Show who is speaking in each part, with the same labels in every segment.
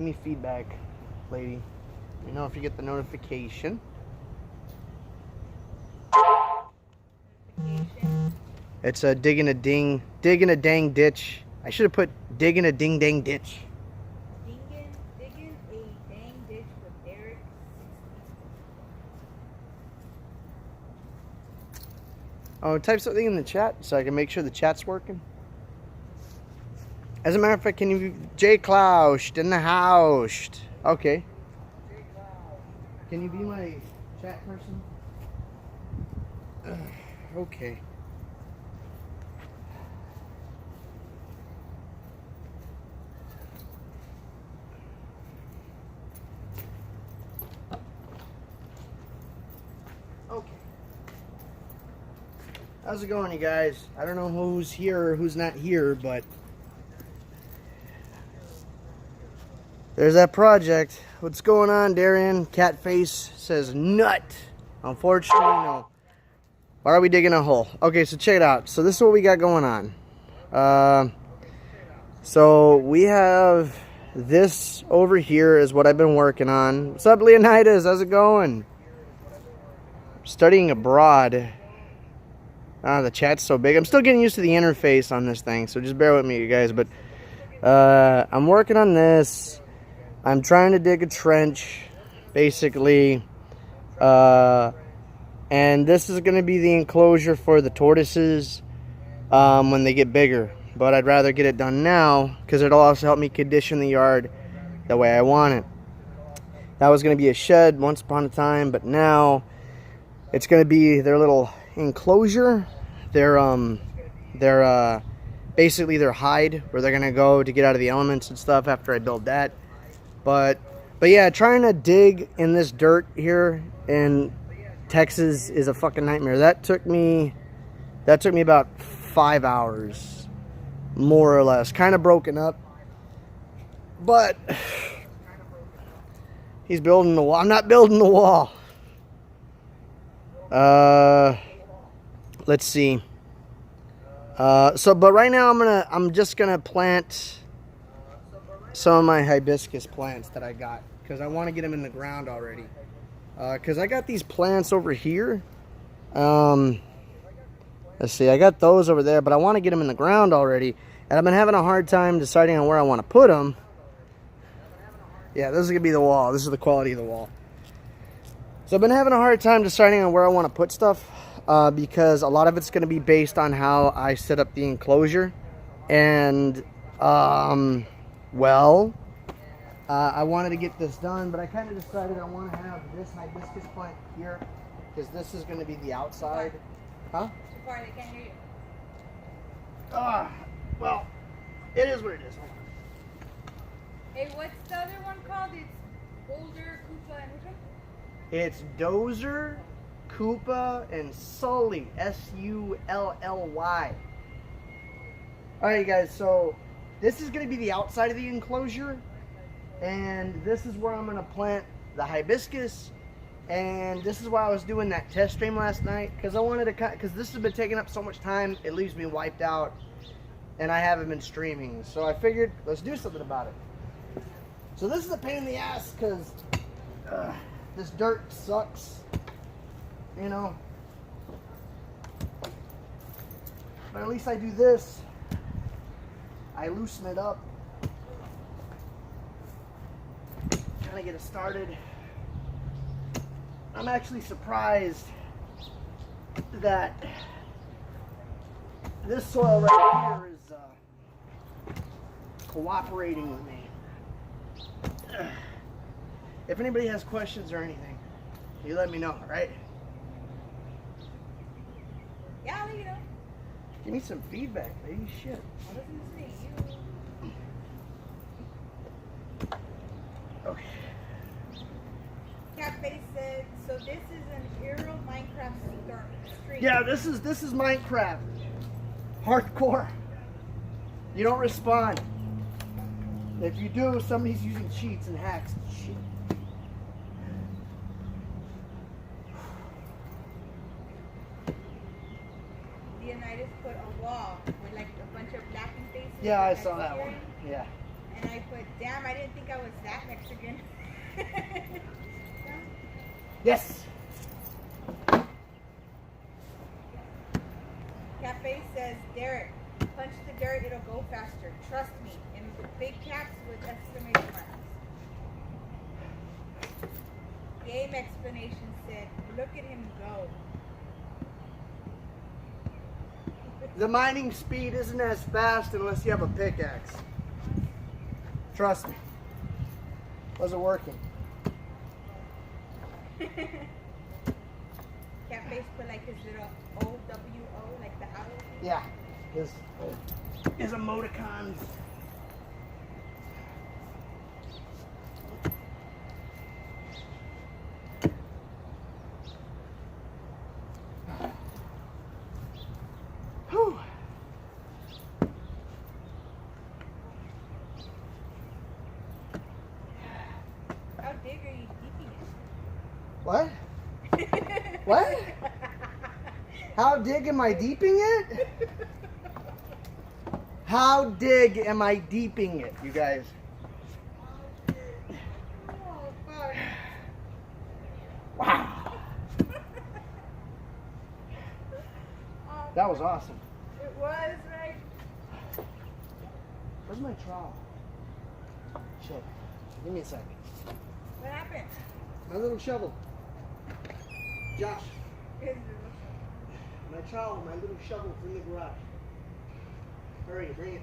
Speaker 1: Give me feedback, lady. Let me know if you get the notification. It's a digging a dang ditch. I should have put digging a ding dang ditch.
Speaker 2: Digging a dang ditch with Derik64.
Speaker 1: Oh, type something in the chat so I can make sure the chat's working. As a matter of fact, can you J Klaus in the house? Okay. Can you be my chat person? Okay. Okay. How's it going, you guys? I don't know who's here or who's not here, but there's that project. What's going on, Darian? Catface says nut. Unfortunately, no. Why are we digging a hole? Okay, so check it out. So this is what we got going on. So we have this over here is what I've been working on. What's up, Leonidas? How's it going? Studying abroad. The chat's so big. I'm still getting used to the interface on this thing, so just bear with me, you guys. But I'm working on this. I'm trying to dig a trench, basically. And this is going to be the enclosure for the tortoises when they get bigger. But I'd rather get it done now because it'll also help me condition the yard the way I want it. That was going to be a shed once upon a time, but now it's going to be their little enclosure. Their basically their hide where they're going to go to get out of the elements and stuff after I build that. But yeah, trying to dig in this dirt here in Texas is a fucking nightmare. That took me about 5 hours, more or less. Kind of broken up, but he's building the wall. I'm not building the wall. Let's see. But right now I'm just gonna plant some of my hibiscus plants that I got because I want to get them in the ground already. Because I got these plants over here. Let's see, I got those over there, but I want to get them in the ground already. And I've been having a hard time deciding on where I want to put them. Yeah, this is going to be the wall. This is the quality of the wall. So I've been having a hard time deciding on where I want to put stuff. Because a lot of it's going to be based on how I set up the enclosure. And, I wanted to get this done, but I kind of decided I want to have this hibiscus plant here because this is going to be the outside. Huh?
Speaker 2: Too far, they can't hear you.
Speaker 1: Well, it is what it is.
Speaker 2: Hey, what's the other one called? It's Boulder, Koopa, and which one?
Speaker 1: It's Dozer, Koopa, and Sully. S-U-L-L-Y. Alright, you guys, so this is going to be the outside of the enclosure. And this is where I'm going to plant the hibiscus. And this is why I was doing that test stream last night. Because I wanted to because this has been taking up so much time. It leaves me wiped out. And I haven't been streaming. So I figured, let's do something about it. So this is a pain in the ass because this dirt sucks. You know. But at least I do this. I loosen it up. Kind of get it started. I'm actually surprised that this soil right here is cooperating with me. If anybody has questions or anything, you let me know, right?
Speaker 2: Yeah, I'll let you know.
Speaker 1: Give me some feedback, baby. Shit.
Speaker 2: I was gonna say you.
Speaker 1: Okay.
Speaker 2: Catface said, so this is an aerial Minecraft stream.
Speaker 1: Yeah, this is Minecraft. Hardcore. You don't respond. If you do, somebody's using cheats and hacks. Shit.
Speaker 2: Leonidas put a wall with like a bunch of blacking faces.
Speaker 1: Yeah, I saw that one. Yeah.
Speaker 2: And I put, damn, I didn't think I was that Mexican.
Speaker 1: Yes.
Speaker 2: Cafe says, Derek, punch the dirt, it'll go faster. Trust me. In big caps with exclamation marks. Game explanation said, look at him go.
Speaker 1: The mining speed isn't as fast unless you have a pickaxe. Trust me. Wasn't working.
Speaker 2: Cafe put like his little OWO, like the owl.
Speaker 1: Yeah. His emoticons. Whew.
Speaker 2: How big are you deeping it?
Speaker 1: What? What? How dig am I deeping it? How dig am I deeping it, you guys?
Speaker 2: Oh, fuck.
Speaker 1: Wow. That was awesome.
Speaker 2: It was, right?
Speaker 1: Where's my trowel? Shit. Give me a second.
Speaker 2: What happened?
Speaker 1: My little shovel. Josh. My trowel, my little shovel from the garage. Hurry, bring it.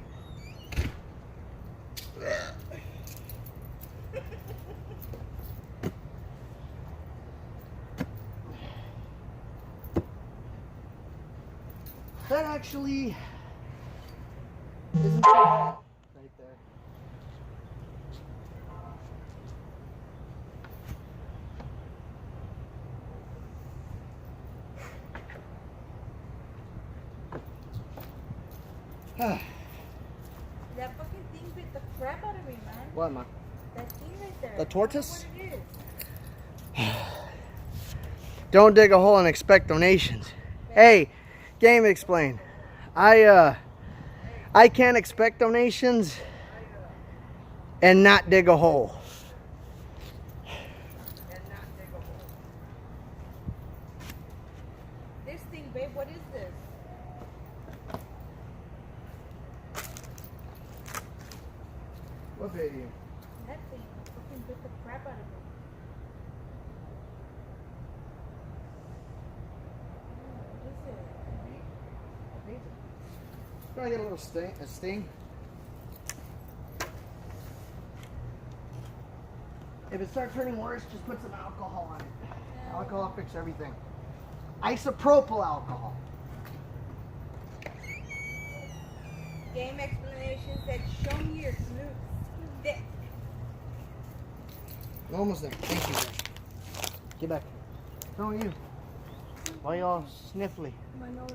Speaker 1: That actually isn't so bad right there.
Speaker 2: That fucking thing bit the crap out of me, man.
Speaker 1: What, ma?
Speaker 2: That thing right there.
Speaker 1: The tortoise?
Speaker 2: I don't know what it is.
Speaker 1: Don't dig a hole and expect donations. Hey, Game Explain. I can't expect donations and not dig a hole.
Speaker 2: This thing, babe, what is this?
Speaker 1: What baby?
Speaker 2: That thing fucking bit the crap out of me. What is it?
Speaker 1: Probably get a little sting. If it starts hurting worse, just put some alcohol on it. Alcohol fixes everything. Isopropyl alcohol.
Speaker 2: Game explanation said, show me your glutes. Dick.
Speaker 1: Almost there. Thank you, guys. Get back. How are you? Why y'all sniffly?
Speaker 2: My nose.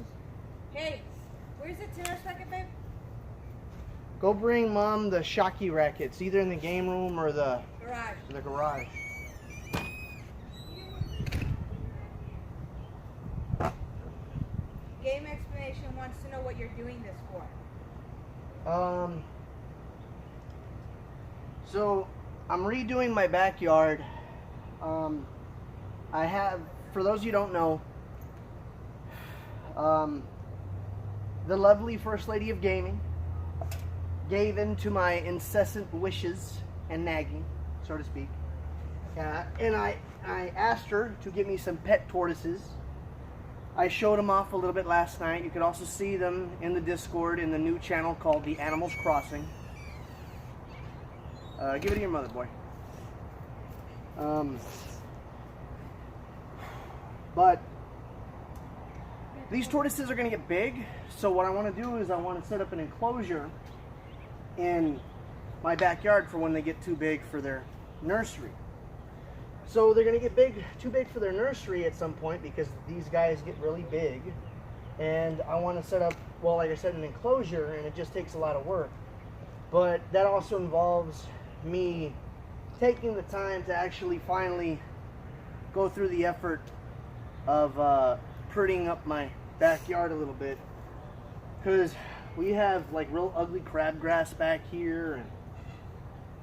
Speaker 2: Hey, where's the tennis racket, babe?
Speaker 1: Go bring Mom the shocky rackets, either in the game room or the
Speaker 2: Garage.
Speaker 1: garage.
Speaker 2: Game explanation wants to know what you're doing this for.
Speaker 1: So I'm redoing my backyard. I have, for those you don't know, the lovely First Lady of Gaming gave in to my incessant wishes and nagging, so to speak. And I asked her to get me some pet tortoises. I showed them off a little bit last night. You could also see them in the Discord in the new channel called The Animals Crossing. Give it to your mother, boy. But these tortoises are going to get big, so what I want to do is I want to set up an enclosure in my backyard for when they get too big for their nursery. So they're going to get too big for their nursery at some point because these guys get really big. And I want to set up, well, like I said, an enclosure, and it just takes a lot of work. But that also involves me taking the time to actually finally go through the effort of prettying up my backyard a little bit. Because we have like real ugly crabgrass back here, and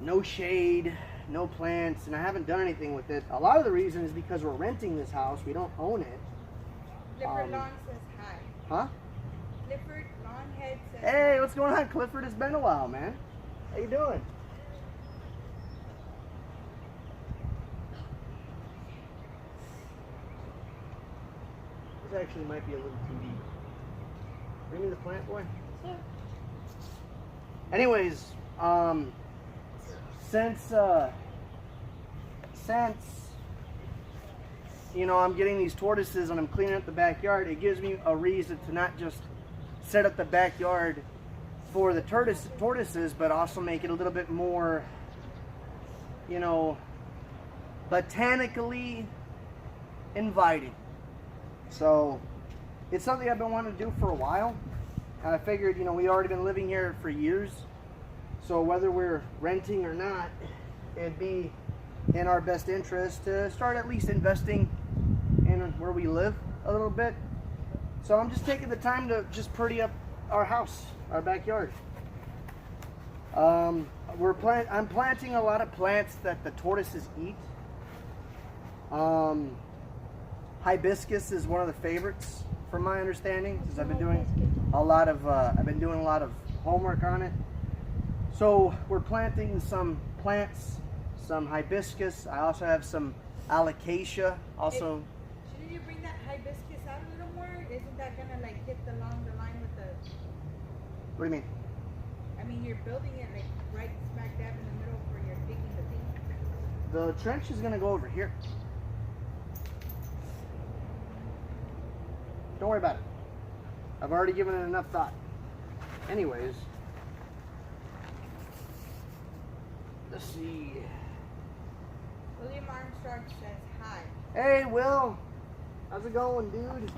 Speaker 1: no shade, no plants, and I haven't done anything with it. A lot of the reason is because we're renting this house. We don't own it.
Speaker 2: Clifford Lawn says hi.
Speaker 1: Huh?
Speaker 2: Clifford Longhead says
Speaker 1: Hey,
Speaker 2: hi.
Speaker 1: what's going on, Clifford? It's been a while, man. How you doing? This actually might be a little too deep. Bring me the plant, boy.
Speaker 2: Sure.
Speaker 1: Anyways, since you know, I'm getting these tortoises and I'm cleaning up the backyard, it gives me a reason to not just set up the backyard for the tortoises, but also make it a little bit more, you know, botanically inviting. So it's something I've been wanting to do for a while. And I figured, you know, we've already been living here for years. So whether we're renting or not, it'd be in our best interest to start at least investing in where we live a little bit. So I'm just taking the time to just pretty up our house, our backyard. I'm planting a lot of plants that the tortoises eat. Hibiscus is one of the favorites, from my understanding, since I've been doing a lot of homework on it. So we're planting some plants, some hibiscus. I also have some alocasia. Also,
Speaker 2: shouldn't you bring that hibiscus out a little more? Isn't that gonna like hit along the line with the?
Speaker 1: What do you mean?
Speaker 2: I mean, you're building it like right smack dab in the middle where you're digging the thing.
Speaker 1: The trench is gonna go over here. Don't worry about it. I've already given it enough thought. Anyways, let's see.
Speaker 2: William Armstrong says hi.
Speaker 1: Hey, Will. How's it going, dude?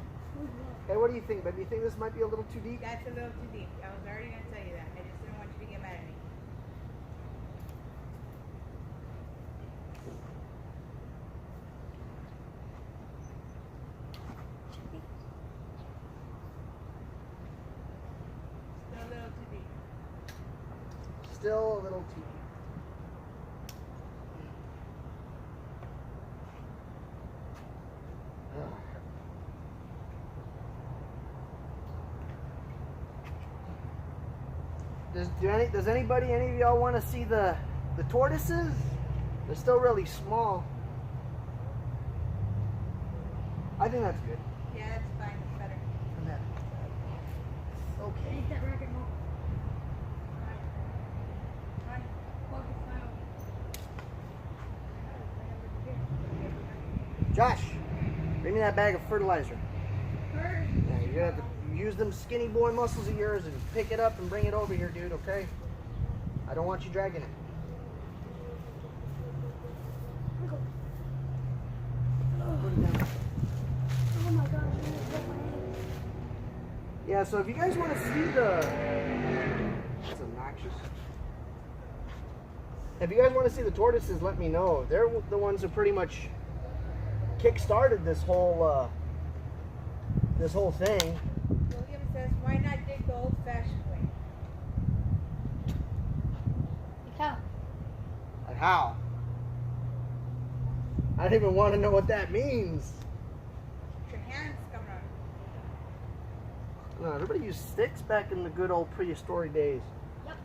Speaker 1: Hey, what do you think, babe? Do you think this might be a little too deep?
Speaker 2: That's a little too deep. I was already gonna tell you that. I just didn't want you to get mad at me. Still a little too deep.
Speaker 1: Still a little too deep. Does any of y'all want to see the tortoises? They're still really small. I think that's good.
Speaker 2: Yeah, that's fine. It's better.
Speaker 1: Okay.
Speaker 2: Take that record home.
Speaker 1: Josh, bring me that bag of fertilizer. Yeah, you're gonna have to use them skinny boy muscles of yours and pick it up and bring it over here, dude, okay? I don't want you dragging it. Put it down.
Speaker 2: Oh my gosh.
Speaker 1: Yeah, so if you guys want to see the... That's obnoxious. If you guys want to see the tortoises, let me know. They're the ones who pretty much kick-started this whole thing.
Speaker 2: William says, why not dig the old-fashioned way? How?
Speaker 1: Like how? I don't even want to know what that means.
Speaker 2: Your hands come out.
Speaker 1: No, everybody used sticks back in the good old prehistoric days.
Speaker 2: Yep.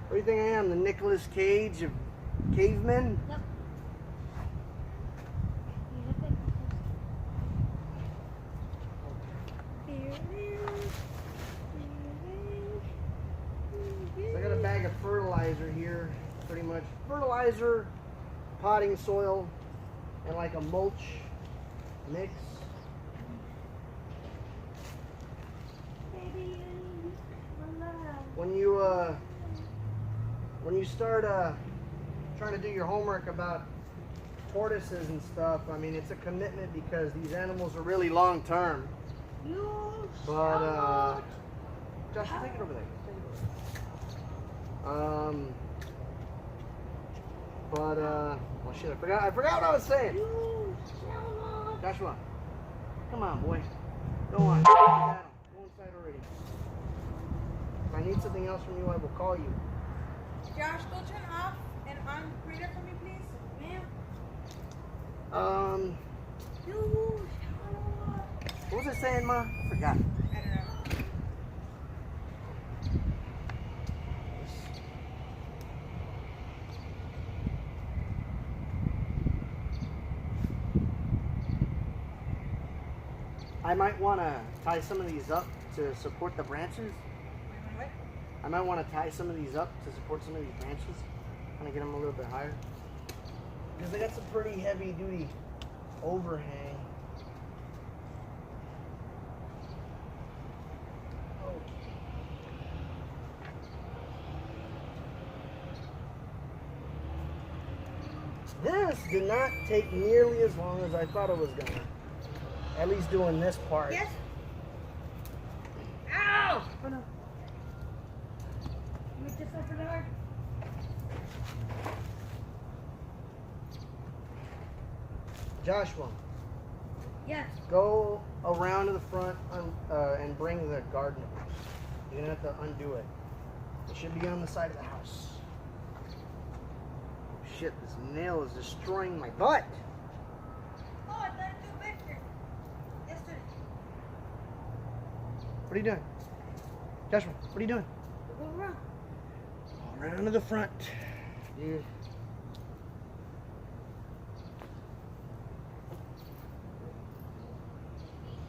Speaker 1: What do you think I am, the Nicolas Cage of cavemen?
Speaker 2: Yep.
Speaker 1: So I got a bag of fertilizer here, pretty much. Fertilizer, potting soil, and like a mulch mix. When you start trying to do your homework about tortoises and stuff, I mean, it's a commitment because these animals are really long term. But Josh, take it over there. Well, shit, I forgot what I was saying. Joshua, come on, boy. Go on. Go inside already. If I need something else from you, I will call you.
Speaker 2: Josh, go turn off and on the printer for me, please. Ma'am.
Speaker 1: What was I saying, Ma? I forgot.
Speaker 2: I don't know.
Speaker 1: I might want to tie some of these up to support the branches.
Speaker 2: What?
Speaker 1: I might want to tie some of these up to support some of these branches. Kind of get them a little bit higher. Because they got some pretty heavy duty overhang. This did not take nearly as long as I thought it was gonna. At least doing this part.
Speaker 2: Yes. Ow!
Speaker 1: Oh no.
Speaker 2: You just open the door.
Speaker 1: Joshua,
Speaker 2: Yes.
Speaker 1: go around to the front and bring the garden. You're gonna have to undo it. It should be on the side of the house. Shit, this nail is destroying my butt.
Speaker 2: Oh, I thought it was better. Yesterday.
Speaker 1: What are you doing? Joshua, what are you doing?
Speaker 2: Go around.
Speaker 1: Around to the front. Dude.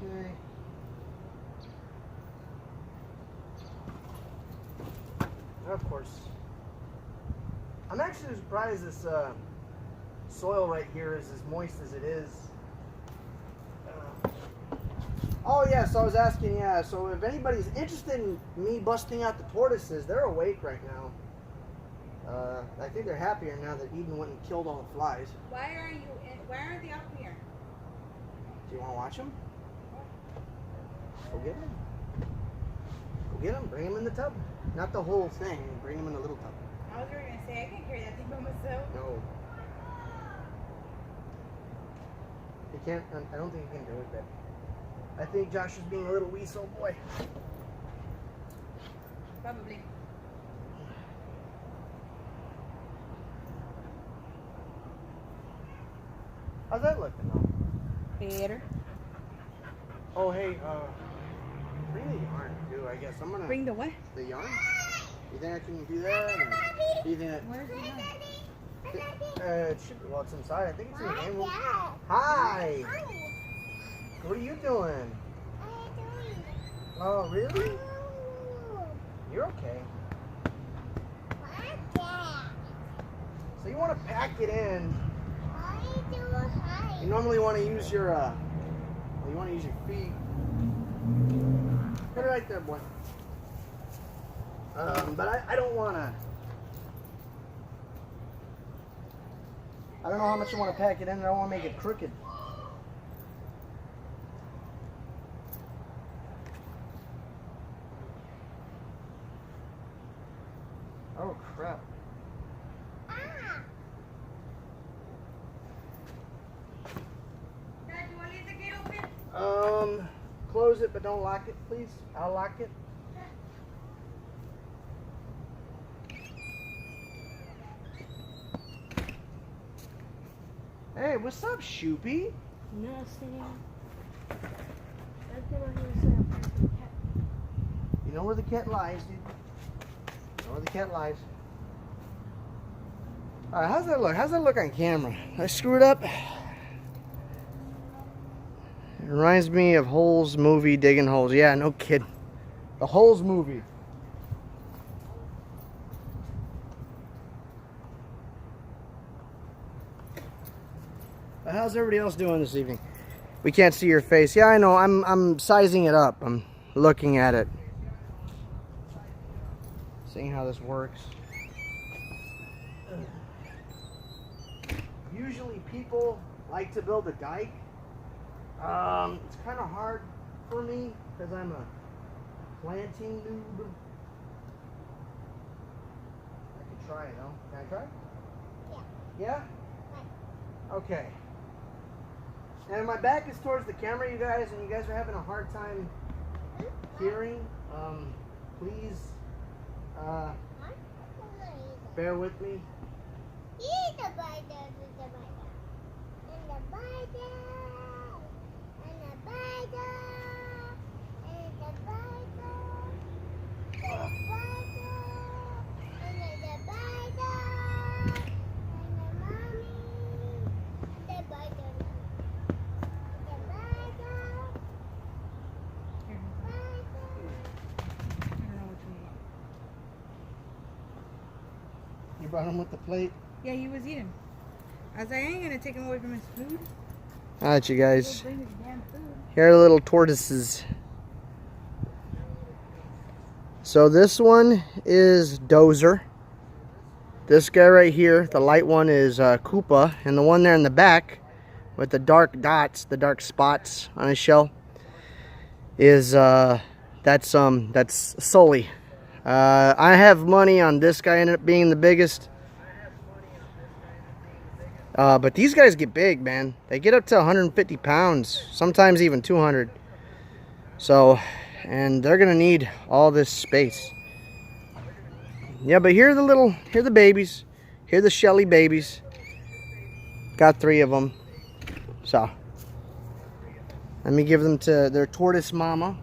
Speaker 1: Okay. Of course. I'm actually surprised this soil right here is as moist as it is. Oh yeah, so I was asking, yeah, so if anybody's interested in me busting out the tortoises, they're awake right now. I think they're happier now that Eden went and killed all the flies.
Speaker 2: Why aren't they up here?
Speaker 1: Do you want to watch them? Go get them. Go get them. Bring them in the tub. Not the whole thing. Bring them in the little tub.
Speaker 2: I was going to say, I can carry that thing by myself.
Speaker 1: No. You can't. I don't think you can do it, babe. I think Josh is being a little weasel boy.
Speaker 2: Probably.
Speaker 1: How's that looking though?
Speaker 2: Better.
Speaker 1: Oh hey, bring the yarn too. I guess I'm gonna
Speaker 2: Bring the what?
Speaker 1: the yarn. You think I can do that? Or do you think that?
Speaker 2: Where's the yarn?
Speaker 1: It should be. Well, it's inside. I think it's in the game room. Hi. What are you doing? Oh really? You're okay. So you want to pack it in? You normally want to use your you want to use your feet. Put it right there, boy. But I don't want to. I don't know how much you want to pack it in. I don't want to make it crooked. Oh crap.
Speaker 2: Dad, you want to leave the gate open?
Speaker 1: Close it, but don't lock it, please. I'll lock it. Hey, what's up, Shoopy?
Speaker 3: Nothing.
Speaker 1: You know where the cat lies, dude. You know where the cat lies. Alright, how's that look? How's that look on camera? Did I screw it up? It reminds me of Holes movie, Digging Holes. Yeah, no kidding. The Holes movie. How's everybody else doing this evening? We can't see your face. Yeah, I know. I'm sizing it up. I'm looking at it. Seeing how this works. Usually people like to build a dike. It's kind of hard for me because I'm a planting noob. I could try it though. Can I try? Yeah? Yeah? Okay. And my back is towards the camera, you guys, and you guys are having a hard time hearing. Please bear with me. You brought him with the plate?
Speaker 2: Yeah, he was eating. I was like, I ain't gonna take him away from his food.
Speaker 1: Alright, you guys.
Speaker 2: He'll bring his damn food.
Speaker 1: Here are the little tortoises. So this one is Dozer. This guy right here, the light one, is Koopa. And the one there in the back with the dark dots, the dark spots on his shell, is that's Sully. I have money on this guy ended up being the biggest. But these guys get big, man. They get up to 150 pounds, sometimes even 200. So, and they're gonna need all this space. Yeah, but here are the babies. Here are the Shelly babies. Got 3 of them. So, let me give them to their tortoise mama,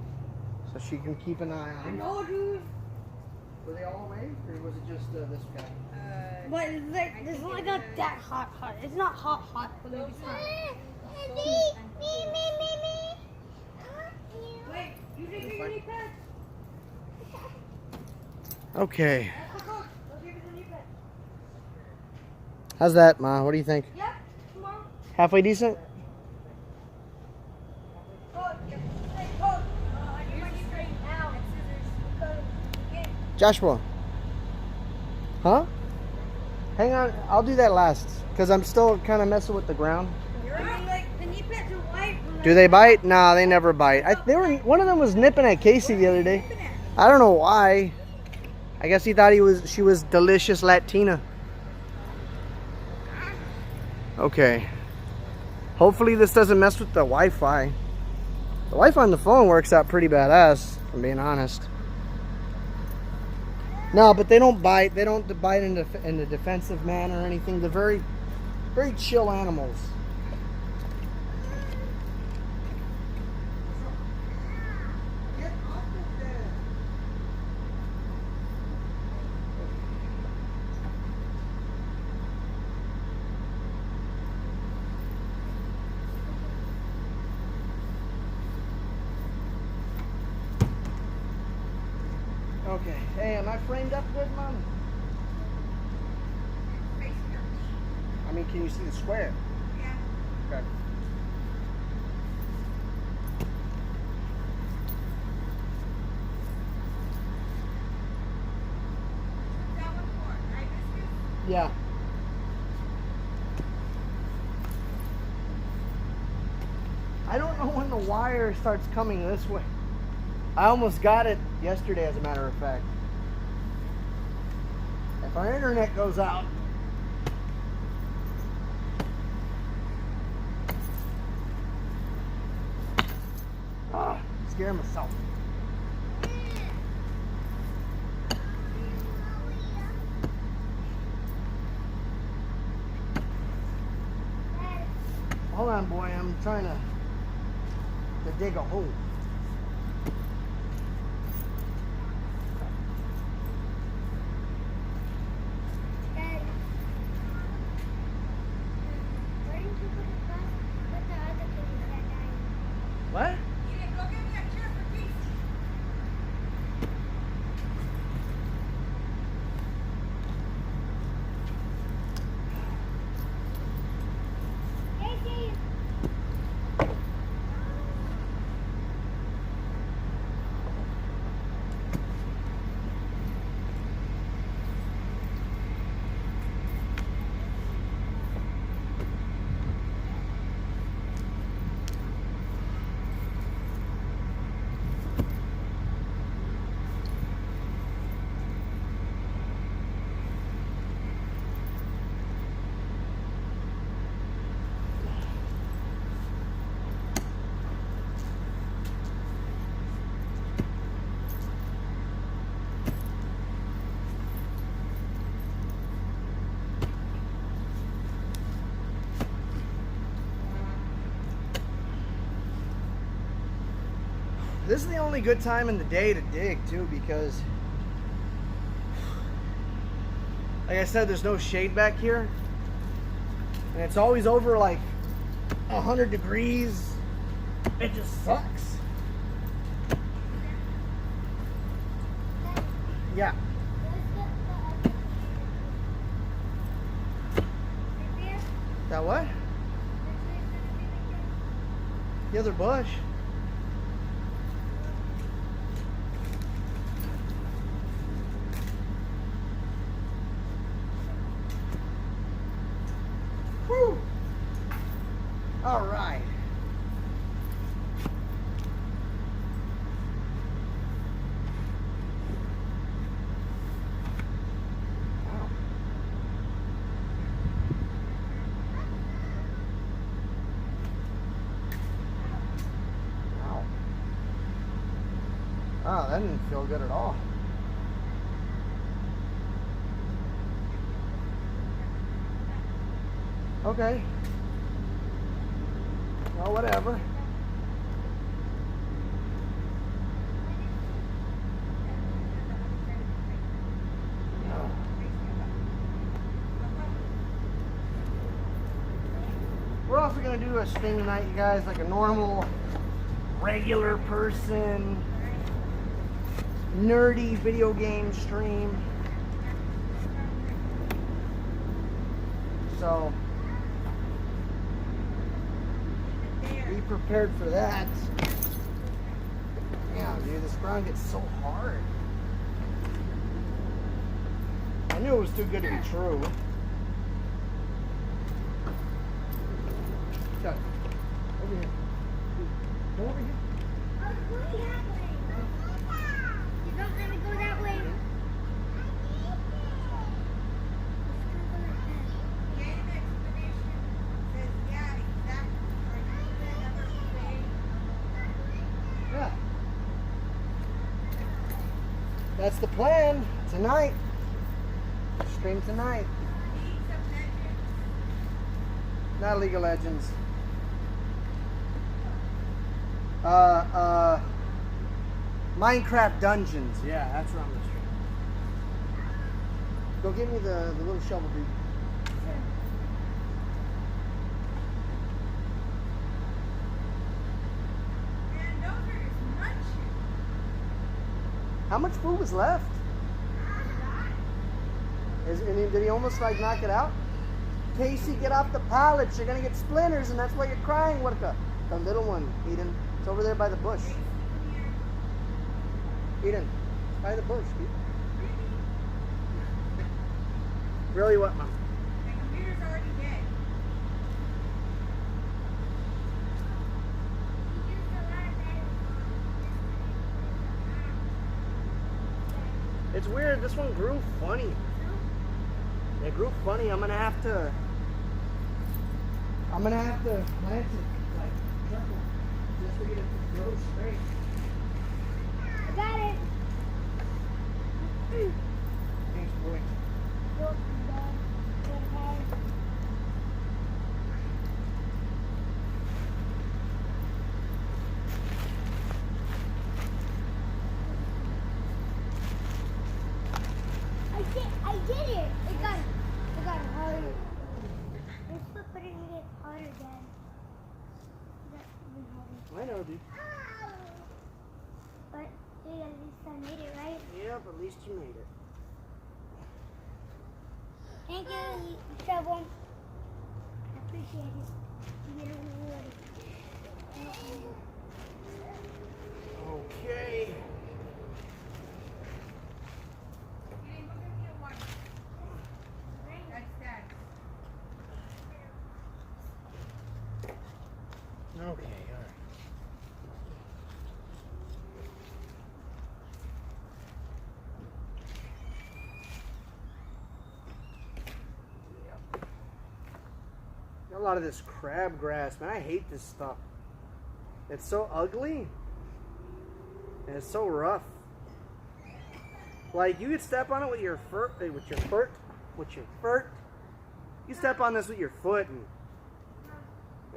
Speaker 1: so she can keep an eye on them.
Speaker 2: No, dude.
Speaker 1: Were they all away, or was it just this guy?
Speaker 3: But it's like, it's not that hot. It's not hot, but it's hot.
Speaker 2: Wait, you take your knee pad?
Speaker 1: Okay.
Speaker 2: Go give it the knee pad.
Speaker 1: How's that, Ma? What do you think?
Speaker 2: Yeah, come on.
Speaker 1: Halfway decent? Joshua. Huh? Hang on, I'll do that last, because I'm still kind of messing with the ground.
Speaker 2: The knee pads are white.
Speaker 1: Do they bite? Nah, they never bite. One of them was nipping at Casey the other day. I don't know why. I guess he thought she was delicious Latina. Okay. Hopefully this doesn't mess with the Wi-Fi. The Wi-Fi on the phone works out pretty badass, if I'm being honest. No, but they don't bite. They don't bite in a defensive manner or anything. They're very, very chill animals. Okay. Hey, am I framed up good, Mom? I mean, can you see the square?
Speaker 2: Yeah.
Speaker 1: Okay.
Speaker 2: That one for, right, biscuit?
Speaker 1: Yeah. I don't know when the wire starts coming this way. I almost got it yesterday, as a matter of fact. If our internet goes out, scare myself. Hold on, boy. I'm trying to dig a hole. What?
Speaker 2: You didn't go get me a chair for peace.
Speaker 1: This is the only good time in the day to dig too, because like I said, there's no shade back here. And it's always over like 100 degrees. It just sucks. Yeah. That what? The other bush. Whew. All right. Oh, that didn't feel good at all. Okay. Well, whatever. We're also going to do a stream tonight, you guys, like a normal, regular person, nerdy video game stream. So be prepared for that. Yeah, dude, this ground gets so hard. I knew it was too good to be true. Got it. Over here. Go over here.
Speaker 3: You don't let me go that way.
Speaker 2: The end explanation says, yeah, exactly. Are you gonna ever say?
Speaker 1: Yeah. That's the plan. Tonight. Stream tonight.
Speaker 2: League of Legends.
Speaker 1: Not League of Legends. Minecraft Dungeons. Yeah, that's what I'm gonna stream. Go give me the little shovel, dude.
Speaker 2: Man, those are just munching.
Speaker 1: How much food was left? Did he almost like knock it out? Casey, get off the pallets. You're gonna get splinters, and that's why you're crying. What the little one, Eden? It's over there by the bush. Eden, by the bush, dude. Really, what, Mom?
Speaker 2: The computer's already dead.
Speaker 1: It's weird. This one grew funny. It grew funny. I'm gonna have to plant it like circle just to get it to grow straight.
Speaker 3: I got it.
Speaker 1: Thanks, boy.
Speaker 3: Look, Dad. I did it. It got harder. Let's put it in it harder, Dad. That's really harder.
Speaker 1: I know, dude.
Speaker 3: But hey, at least I made it, right?
Speaker 1: Yep, at least you made it.
Speaker 3: Thank you, Shovel. I appreciate it. You get a reward.
Speaker 1: Okay.
Speaker 2: Getting, we're gonna get one. That's that.
Speaker 1: Okay, all right. Got a lot of this crabgrass, man. I hate this stuff. It's so ugly. And it's so rough. Like you could step on it with your foot, You step on this with your foot and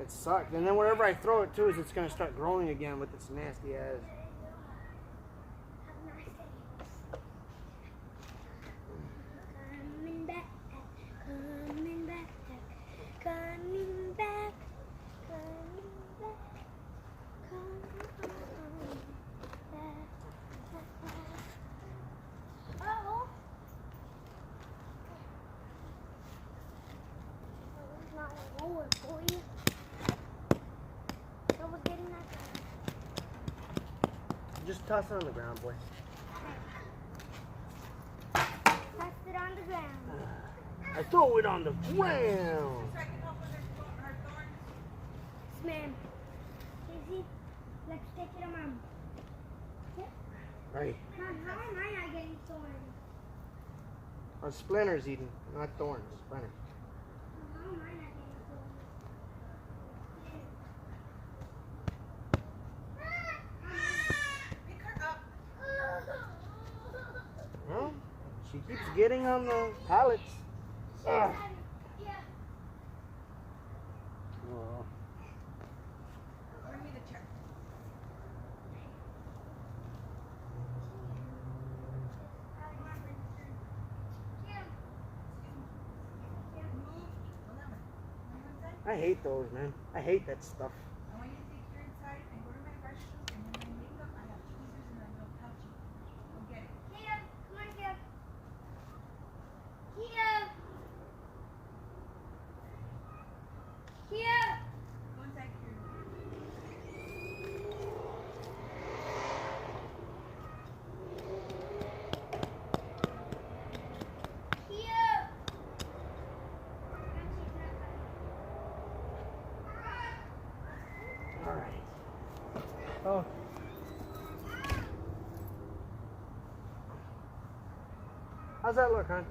Speaker 1: it sucked. And then wherever I throw it to is it's gonna start growing again with this nasty ass
Speaker 3: throw it, boy. I was getting that.
Speaker 1: Just toss it on the ground, boy.
Speaker 3: Toss it on the ground.
Speaker 1: I throw it on the ground.
Speaker 2: So I can help with her thorns.
Speaker 3: Yes, ma'am. Casey, let's take it on Mom. Yep.
Speaker 1: Right.
Speaker 3: Mom, how am I not getting thorns?
Speaker 1: Or splinters, Eden, not thorns. Splinters.
Speaker 3: How am I not getting
Speaker 2: Pick her up.
Speaker 1: Well, she keeps getting on the pallets. Ugh.
Speaker 3: Yeah.
Speaker 1: Oh.
Speaker 2: Bring me the chair.
Speaker 1: I hate those, man. I hate that stuff.
Speaker 2: I want you to take your inside and go to my restroom, and when I make them, I have tweezers and a little pouchy. Go get it.
Speaker 3: Kia, come on, Kia. Kia. Kia.
Speaker 2: Go inside your
Speaker 3: Kia.
Speaker 1: All right. Oh. How's that look, hon?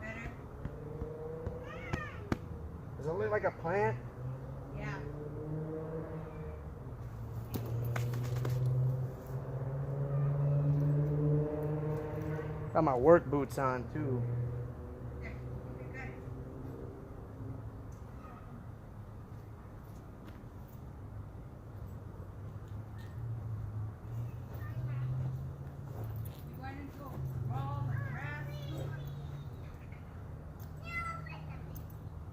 Speaker 2: better.
Speaker 1: Does it look like a plant?
Speaker 2: Yeah.
Speaker 1: Got my work boots on, too.
Speaker 2: There. Okay, got it. You want to go all the grass?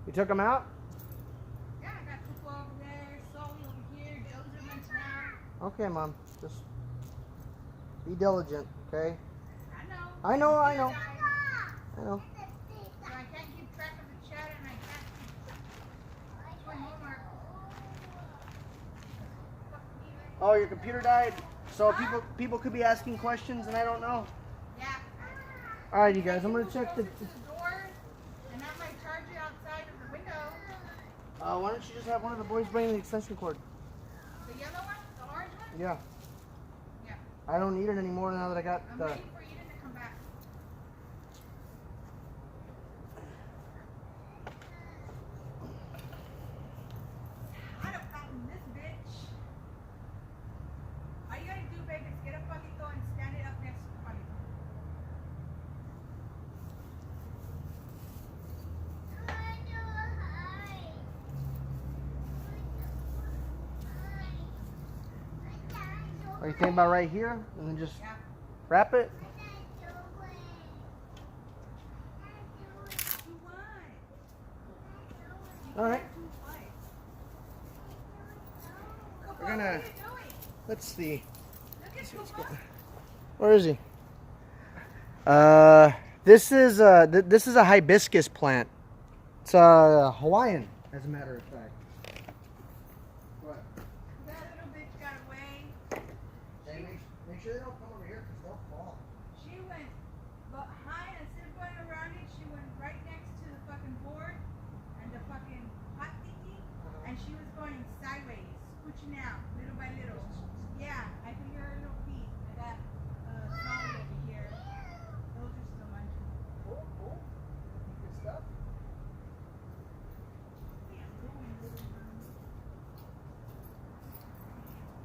Speaker 1: You took them out?
Speaker 2: Yeah, I got Kupo over there, Sully over here, Dozer now.
Speaker 1: Okay, Mom. Just be diligent, okay?
Speaker 2: I know.
Speaker 1: I know. I know.
Speaker 2: So I can't keep track of the chat and I can't keep doing homework.
Speaker 1: Oh, your computer died? So people could be asking questions and I don't know.
Speaker 2: Yeah.
Speaker 1: All right, you guys. I'm gonna check the.
Speaker 2: Door and have my charger outside of the window.
Speaker 1: Why don't you just have one of the boys bring the extension cord?
Speaker 2: The yellow one? The orange one?
Speaker 1: Yeah.
Speaker 2: Yeah.
Speaker 1: I don't need it anymore now that I got
Speaker 2: I'm
Speaker 1: the.
Speaker 2: waiting for Eden to come back. I don't fountain this bitch. All you gotta do, babe, is get a palito and stand it up next to the palito.
Speaker 1: Are you thinking about right here and then just
Speaker 2: Yeah.
Speaker 1: wrap it?
Speaker 2: Do what?
Speaker 1: All right.
Speaker 2: Do what? Kupo,
Speaker 1: We're gonna.
Speaker 2: what are you doing?
Speaker 1: Let's see.
Speaker 2: Look at Kupo.
Speaker 1: Where is he? This is a hibiscus plant. It's Hawaiian, as a matter of fact. What?
Speaker 2: That little bitch got away.
Speaker 1: Hey, make sure they don't come over here because they'll fall.
Speaker 2: She went behind, instead of going around it, she went right next to the fucking board and the fucking hot thingy, and she was going sideways, scooching out, little by little. Yeah, I can hear her little feet. I got Solly over here. Those are still mine.
Speaker 1: Cool, cool. Good stuff.
Speaker 2: Yeah,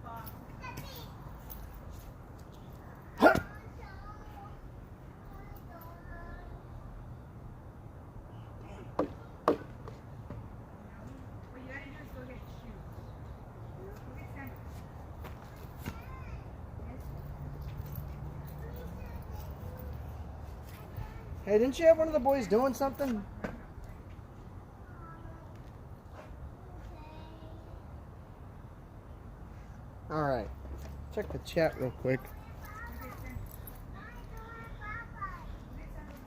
Speaker 2: fuck. What you gotta do is go get shoes. Go get sandals.
Speaker 1: Hey, didn't you have one of the boys doing something? All right. Check the chat real quick.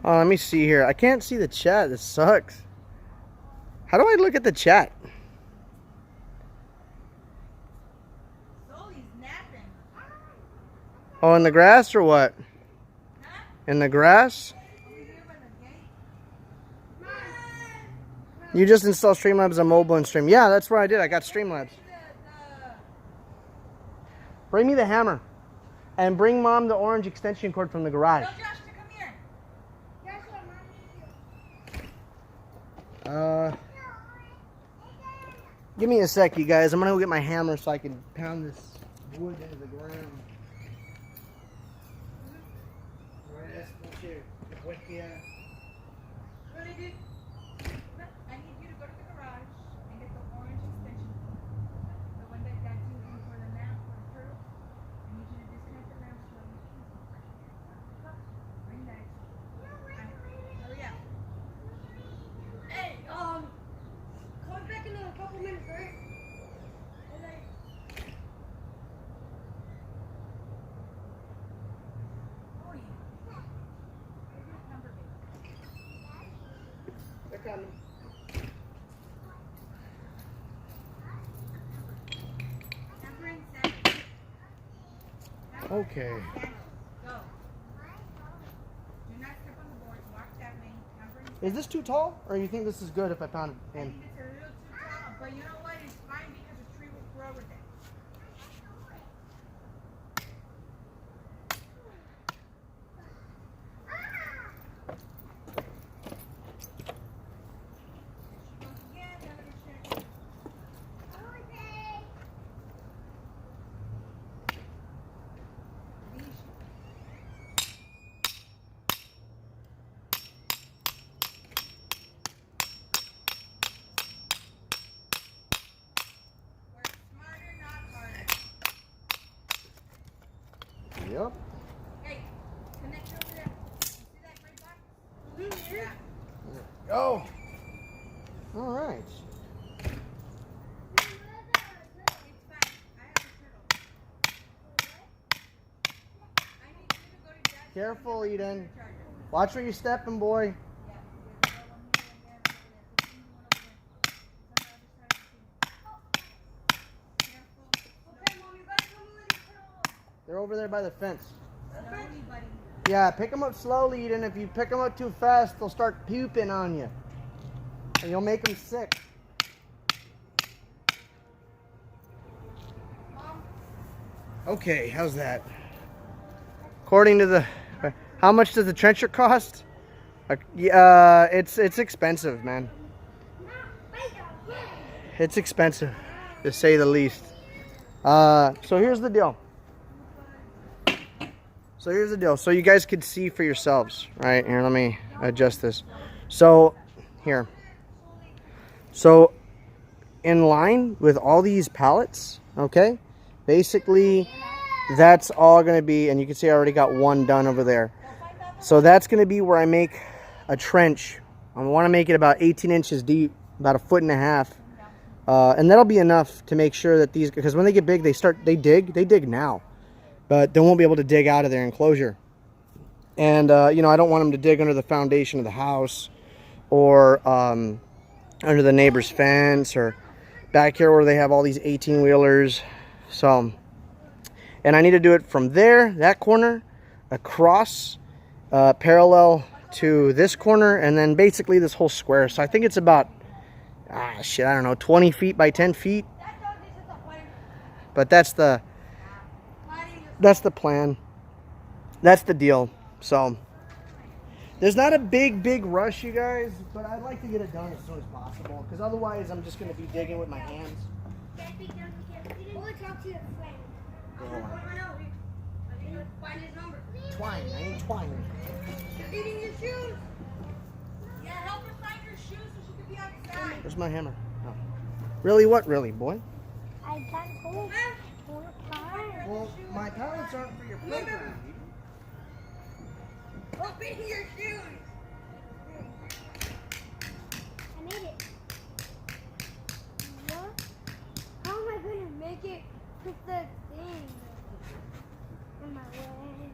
Speaker 1: Oh, let me see here. I can't see the chat. This sucks. How do I look at the chat?
Speaker 2: Sully's napping.
Speaker 1: Oh, in the grass or what?
Speaker 2: Huh?
Speaker 1: In the grass?
Speaker 2: Over here by the gate.
Speaker 1: You just installed Streamlabs on mobile and stream. Yeah, that's what I did. I got Streamlabs. Bring me the hammer. And bring Mom the orange extension cord from the garage.
Speaker 2: Tell Josh to come here.
Speaker 1: Give me a sec, you guys. I'm gonna go get my hammer so I can pound this wood into the ground.
Speaker 2: What do you do? I need you to go to the garage and get the orange extension cord. The one that got you in for the lamp for the turtle. I need you to disconnect the lamp slowly. Bring that. Hurry up.
Speaker 3: Hey, call back in a couple minutes, right?
Speaker 2: Oh yeah. Number
Speaker 1: They're coming.
Speaker 2: Number and seven.
Speaker 1: Okay.
Speaker 2: Go. Do not step on the board. Walk that way. Number and
Speaker 1: Is this too tall? Or you think this is good if I pound it
Speaker 2: I
Speaker 1: in?
Speaker 2: think it's a little too tall, but you know what? It's fine because the tree will grow with it. There she goes again. Now let me check. Work smarter, not harder.
Speaker 1: Yep.
Speaker 2: Hey, connect over there. You see that gray box? Yeah.
Speaker 1: Oh. All right.
Speaker 2: It's fine. I have a turtle. I need you to go to Dad's
Speaker 1: Careful,
Speaker 2: room and
Speaker 1: Eden.
Speaker 2: get your charger.
Speaker 1: Watch where you're stepping, boy.
Speaker 2: Yeah, there's one here and there and over there. Put the new one over there. It's on the other side of the thing. Careful.
Speaker 3: Okay, Mom, you gotta come with your turtle.
Speaker 1: They're over there by the fence.
Speaker 2: Slowly, buddy.
Speaker 1: Yeah, pick them up slowly, Eden. If you pick them up too fast, they'll start puking on you. And you'll make them sick. Okay, how's that? According to the... How much does the trencher cost? It's expensive, man. It's expensive, to say the least. So here's the deal. So you guys could see for yourselves. Right, here, let me adjust this. So, here. So, in line with all these pallets, okay? Basically, that's all going to be, and you can see I already got one done over there. So that's going to be where I make a trench. I want to make it about 18 inches deep, about 1.5 feet. And that'll be enough to make sure that these, because when they get big, they dig now. But they won't be able to dig out of their enclosure. And, you know, I don't want them to dig under the foundation of the house or under the neighbor's fence or back here where they have all these 18-wheelers. So, and I need to do it from there, that corner, across, parallel to this corner, and then basically this whole square. So I think it's about, I don't know, 20 feet by 10 feet. But that's the plan. That's the deal. So there's not a big rush, you guys, but I'd like to get it done as soon as possible, because otherwise I'm just going to be digging with my hands. Twine, I ain't twining.
Speaker 3: You're eating your shoes.
Speaker 2: Yeah, help her find her shoes so she can be outside.
Speaker 1: Where's my hammer? Oh. Really? What really, boy?
Speaker 3: I got home.
Speaker 1: Well, my pallets aren't for your playground.
Speaker 2: Open your shoes.
Speaker 3: I made it. What? How am I going to make it with the thing in my way?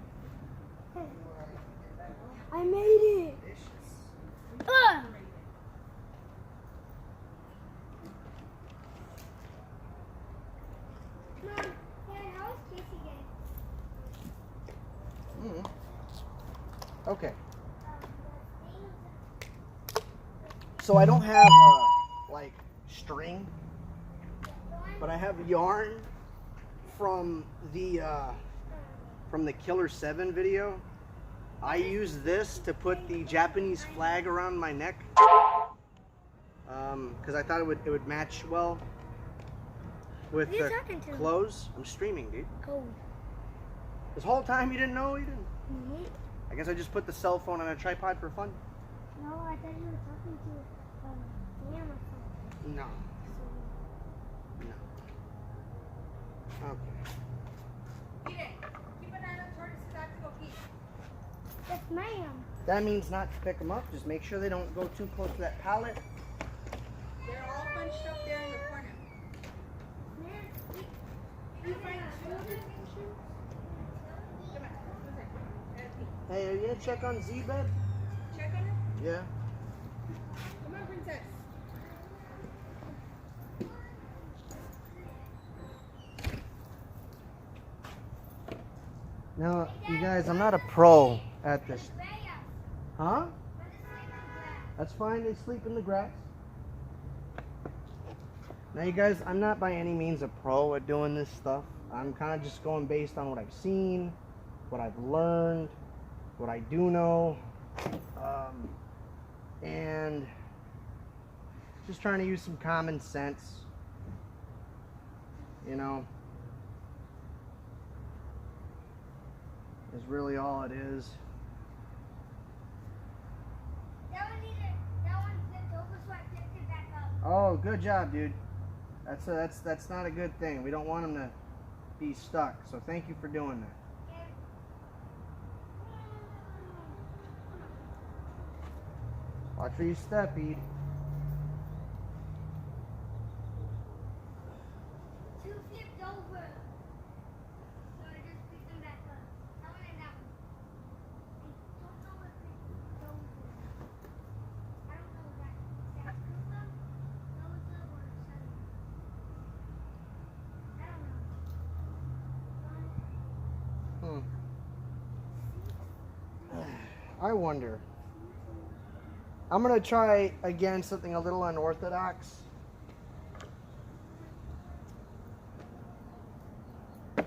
Speaker 3: I made it. Ugh.
Speaker 1: Okay. So I don't have like string, but I have yarn from the Killer 7 video. I use this to put the Japanese flag around my neck because I thought it would match well with the clothes. I'm streaming, dude.
Speaker 3: Oh.
Speaker 1: This whole time you didn't know? You didn't?
Speaker 3: Mm-hmm.
Speaker 1: I guess I just put the cell phone on a tripod for fun.
Speaker 3: No, I thought you were talking to Sam or something.
Speaker 1: No. No. Okay.
Speaker 2: Eat it. Keep an eye on the tortoises. I have to go pee.
Speaker 3: Yes, ma'am.
Speaker 1: That means not to pick them up. Just make sure they don't go too close to that pallet.
Speaker 2: They're all bunched up there in the corner. You find children? Come on.
Speaker 1: Hey, are you gonna check on Z-Bed?
Speaker 2: Check on her.
Speaker 1: Yeah.
Speaker 2: Come on, princess.
Speaker 1: Now, you guys, I'm not a pro at this. Huh? That's fine. They sleep in the grass. Now, you guys, I'm not by any means a pro at doing this stuff. I'm kind of just going based on what I've seen, what I've learned, what I do know, and just trying to use some common sense, you know, is really all it is.
Speaker 3: That one flipped over, so I flipped it back up.
Speaker 1: Oh, good job, dude. That's not a good thing. We don't want them to be stuck. So thank you for doing that. Watch where you step, Ede.
Speaker 3: Two flipped over. So I just picked them back up. That one and that one. I don't know if it's over. I don't know that. That's Kuba, Rosa, or Sunny. I don't know.
Speaker 1: I wonder. I'm gonna try again something a little unorthodox. But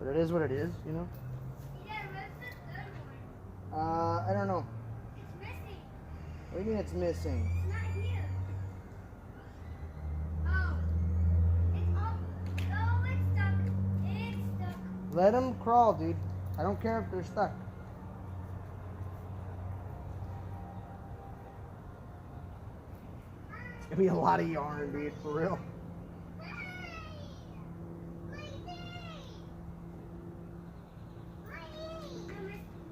Speaker 1: it is what it is, you know?
Speaker 3: Yeah, where's the third one?
Speaker 1: I don't know.
Speaker 3: It's missing.
Speaker 1: What do you mean it's missing?
Speaker 3: It's not here. Oh. It's stuck. It's stuck.
Speaker 1: Let them crawl, dude. I don't care if they're stuck. It's gonna be a lot of yarn, dude, for real.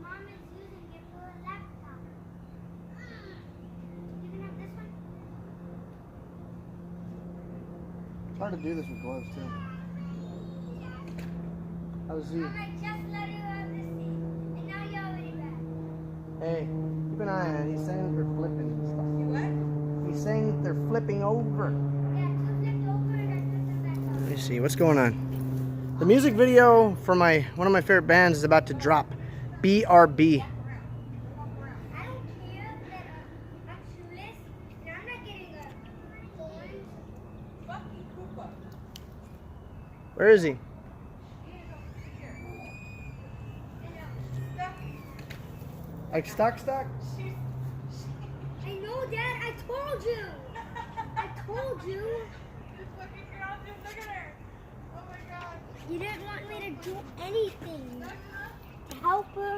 Speaker 3: Mom is using it for a laptop. You can have this one?
Speaker 1: It's hard to do this with gloves, too. How's he?
Speaker 3: Mom, I just let you have this thing, and now you're already back.
Speaker 1: Hey, keep an eye on it. He's saying that they're flipping and stuff.
Speaker 2: You what?
Speaker 1: He's saying that they're flipping over.
Speaker 3: Yeah, two flipped over and I flipped them back up.
Speaker 1: Let me see, what's going on? The music video for one of my favorite bands is about to drop. BRB.
Speaker 3: I don't care that I'm shoeless, and I'm not getting a thorn.
Speaker 2: Fucking Koopa.
Speaker 1: Where is he?
Speaker 2: He is over here. Stuck.
Speaker 1: Like stuck?
Speaker 3: I know, Dad. I told you. I told you.
Speaker 2: Just fucking girl, just look at her. Oh my god.
Speaker 3: You didn't want me to do anything to help her.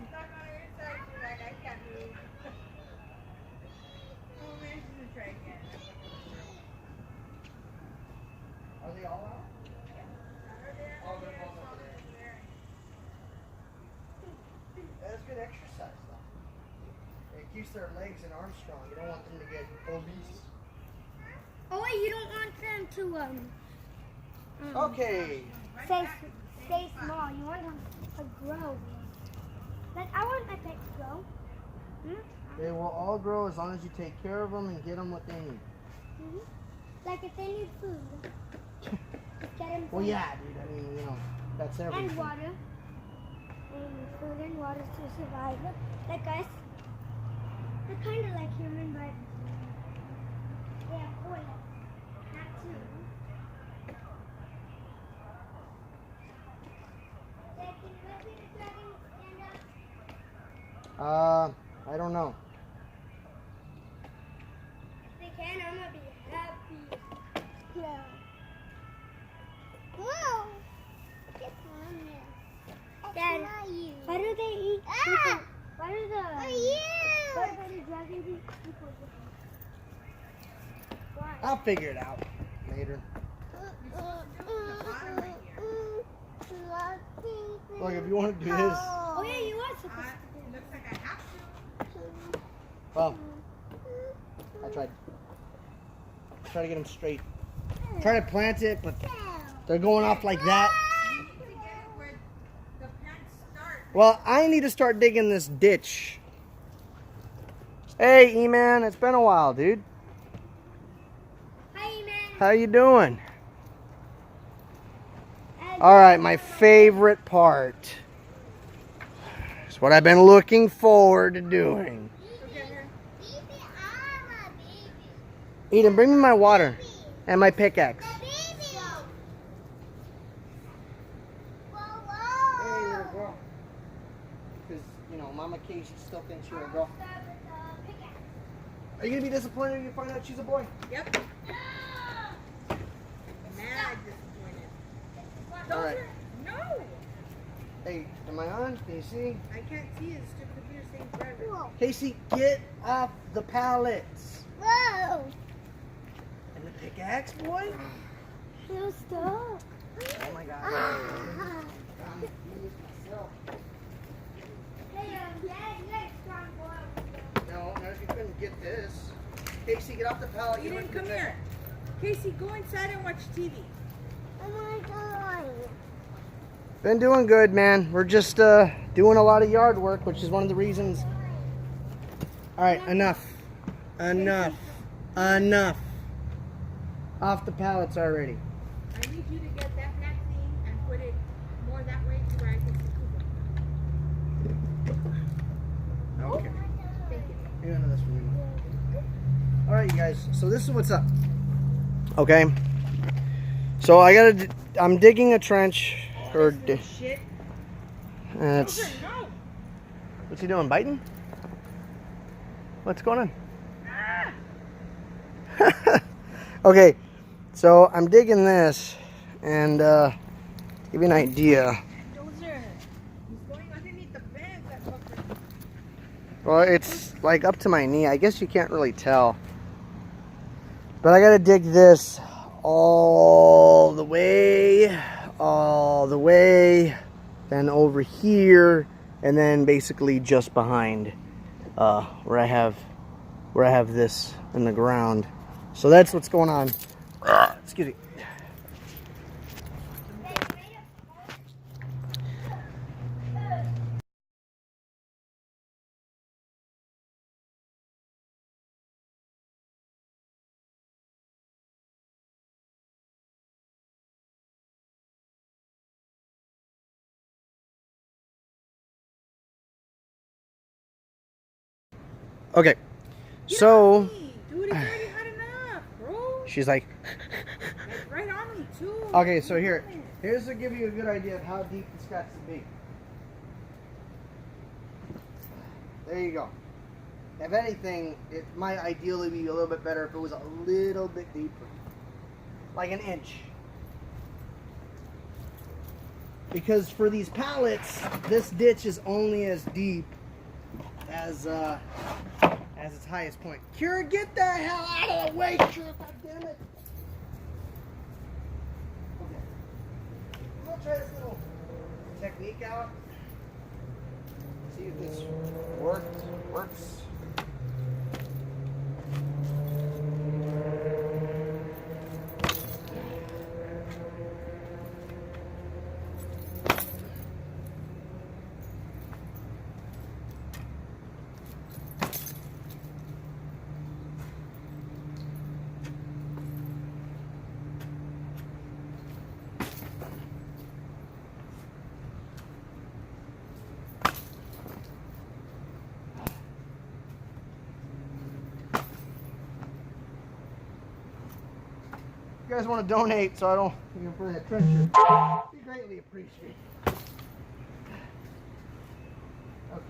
Speaker 2: Stuck on her inside, she's like, I can't move. Oh man, she's gonna try again.
Speaker 1: Are they all out? That's good exercise, though. It keeps their legs and arms strong. You don't want them to get obese.
Speaker 3: Oh wait, you don't want them to
Speaker 1: Okay.
Speaker 3: stay small. You want them to grow. Like I want my pet to grow.
Speaker 1: They will all grow as long as you take care of them and get them what they need.
Speaker 3: Like if they need food. Get him
Speaker 1: Well,
Speaker 3: some-
Speaker 1: yeah, dude. I mean, you know, that's everything.
Speaker 3: And water. And food and water to survive. Like us. They're kind of like human, but they have 4 legs. Not 2. Dad, can you let me the dragon stand up?
Speaker 1: I don't know.
Speaker 3: If they can, I'm gonna be happy. Yeah. Whoa! Get on there. Dad, why do they eat people? Why do the dragons eat people? Why?
Speaker 1: I'll figure it out later. Look, if you want to do this,
Speaker 3: Oh yeah, you are supposed to.
Speaker 2: It looks like I have to.
Speaker 1: well, I tried. Try to get them straight. Try to plant it, but they're going off like that.
Speaker 2: To get it where the plants start.
Speaker 1: Well, I need to start digging this ditch. Hey, E-Man, it's been a while, dude.
Speaker 3: Hi, man.
Speaker 1: How you doing? All right, my favorite part. It's what I've been looking forward to doing. Eden, bring me my water and my pickaxe. Hey, little girl. Because, you know, Mama Casey still thinks you're a girl. Are you going to be disappointed when you find out she's a boy?
Speaker 2: Yep. Mad disappointed.
Speaker 1: All right.
Speaker 2: No!
Speaker 1: Hey, am I on? Can you see?
Speaker 2: I can't see it. Stupid computer saying forever.
Speaker 1: Casey, get off the pallets.
Speaker 3: Whoa!
Speaker 1: And the pickaxe, boy?
Speaker 3: No, stop.
Speaker 1: Oh my God.
Speaker 3: Hey, Dad, you got a strong boy.
Speaker 1: No, not if you couldn't get this. Casey, get off the pallet.
Speaker 2: You
Speaker 1: don't
Speaker 2: didn't
Speaker 1: have to
Speaker 2: come here. Casey, go inside and watch TV.
Speaker 3: Oh my God.
Speaker 1: Been doing good, man. We're just doing a lot of yard work, which is one of the reasons. All right, enough. Enough. Enough. Off the pallets already.
Speaker 2: I need you to get that black thing and put it more that way to where I can see Kuba.
Speaker 1: Okay.
Speaker 2: Thank you.
Speaker 1: Hang on to this for me. All right, you guys. So this is what's up. Okay. So I'm digging a trench. Or
Speaker 2: Shit.
Speaker 1: it's.
Speaker 2: No.
Speaker 1: What's he doing? Biting? What's going on?
Speaker 2: Ah!
Speaker 1: Okay, so I'm digging this, and to give you an idea.
Speaker 2: Dozer. He's going underneath the fence, that fucker.
Speaker 1: Well, it's like up to my knee. I guess you can't really tell. But I gotta dig this all the way, then over here, and then basically just behind where I have this in the ground. So that's what's going on. Excuse me. Okay, so
Speaker 2: Dude, it's already hot enough, bro.
Speaker 1: she's like,
Speaker 2: Like right on me, too.
Speaker 1: okay, so here's to give you a good idea of how deep this got to be. There you go. If anything, it might ideally be a little bit better if it was a little bit deeper. Like an inch. Because for these pallets, this ditch is only as deep as its highest point. Kira, get the hell out of the way, Kira, god damn it. Okay. I'm gonna try this little technique out. See if this works. you guys want to donate so I don't, you know, for that trencher, be greatly appreciated. Okay.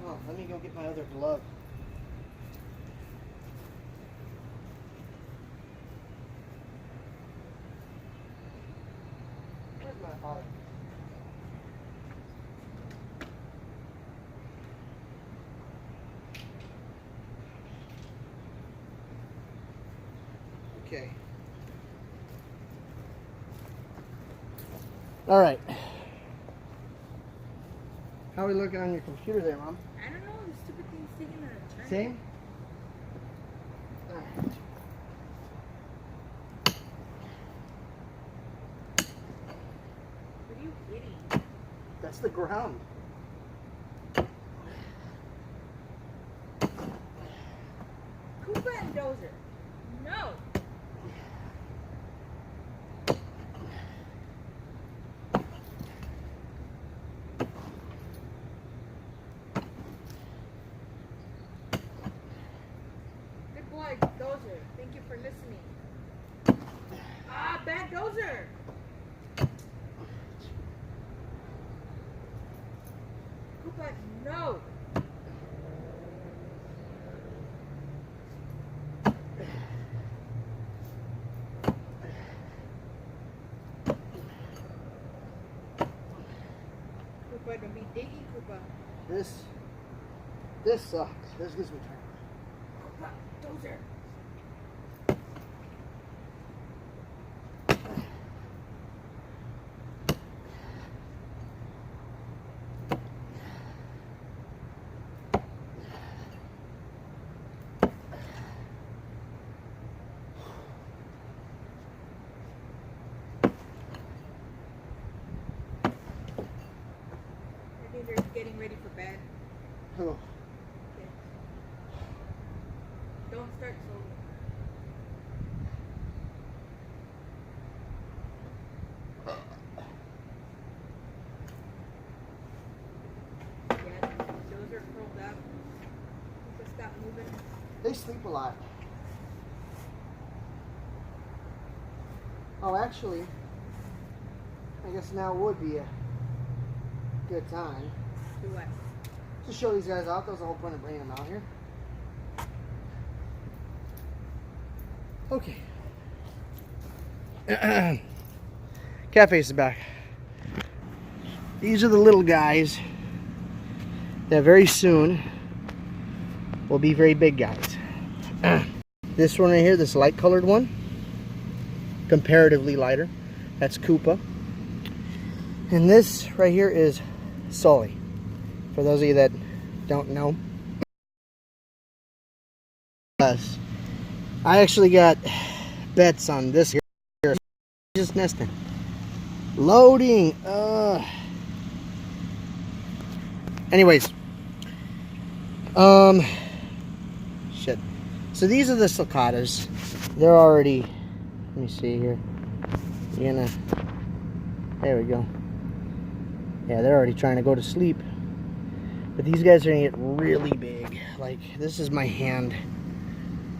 Speaker 1: Oh, let me go get my other glove. Where's my other? Okay. All right. How are we looking on your computer there, Mom?
Speaker 2: I don't know. The stupid thing's taking a turn.
Speaker 1: Same? All right.
Speaker 2: What are you hitting?
Speaker 1: That's the ground.
Speaker 2: Koopa and Dozer. No. Good boy, Dozer. Thank you for listening. Ah, bad Dozer. Koopa, no. Koopa, don't be digging, Koopa.
Speaker 1: This sucks. This gives me trouble.
Speaker 2: Koopa, Dozer. I think they're getting ready for bed.
Speaker 1: Oh.
Speaker 2: Okay. Don't start slowly. Yeah, those are curled up. Just stop moving.
Speaker 1: They sleep a lot. Oh, actually, I guess now would be a good time
Speaker 2: Do what?
Speaker 1: to show these guys out. That was the whole point of bringing them out here. Okay. Cafe is back. These are the little guys that very soon will be very big guys. This one right here, this light colored one, comparatively lighter, that's Koopa. And this right here is Sully. For those of you that don't know. I actually got bets on this here. Just nesting. Loading. Anyways. Shit. So these are the sulcatas. They're already, let me see here. You're gonna, there we go. Yeah, they're already trying to go to sleep. But these guys are gonna get really big. Like, this is my hand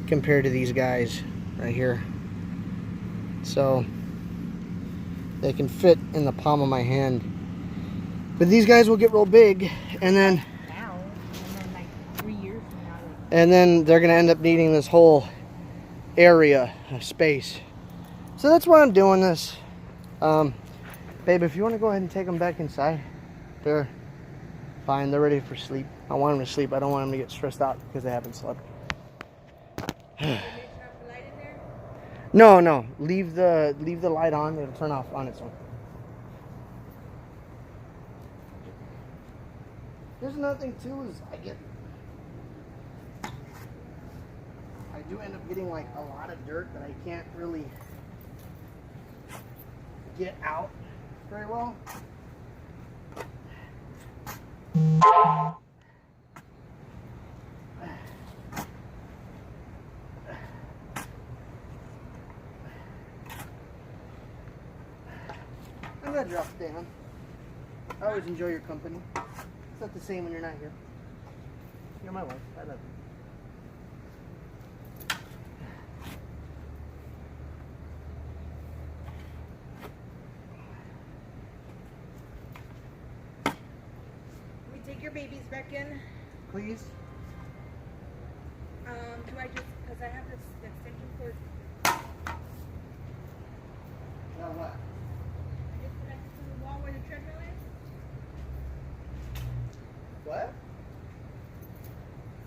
Speaker 1: compared to these guys right here. So they can fit in the palm of my hand. But these guys will get real big, and then
Speaker 2: Now, and then like 3 years from now.
Speaker 1: and then they're gonna end up needing this whole area of space. So that's why I'm doing this. Babe, if you want to go ahead and take them back inside, they're fine. They're ready for sleep. I want them to sleep. I don't want them to get stressed out because they haven't slept. No, leave the light on. It'll turn off on its own. There's nothing too is I do end up getting like a lot of dirt that I can't really get out very well. I'm glad you're off today, huh? I always enjoy your company. It's not the same when you're not here. You're my wife. I love you.
Speaker 2: your babies back in.
Speaker 1: Please.
Speaker 2: Do I just, because I have this extension cord.
Speaker 1: Now what?
Speaker 2: I just connect it to the wall where the treadmill is.
Speaker 1: What?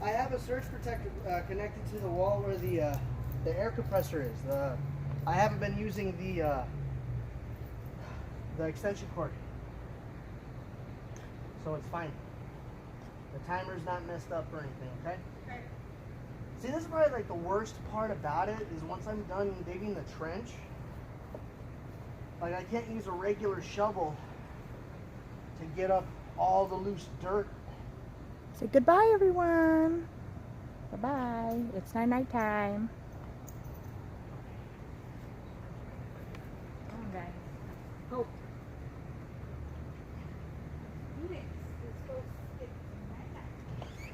Speaker 1: I have a surge protector connected to the wall where the air compressor is. I haven't been using the extension cord, so it's fine. The timer's not messed up or anything. Okay.
Speaker 2: Okay.
Speaker 1: See, this is probably like the worst part about it is once I'm done digging the trench, like I can't use a regular shovel to get up all the loose dirt.
Speaker 4: Say goodbye, everyone. Bye-bye. It's night time. Come on, guys. Hope.
Speaker 2: Phoenix is supposed to get night.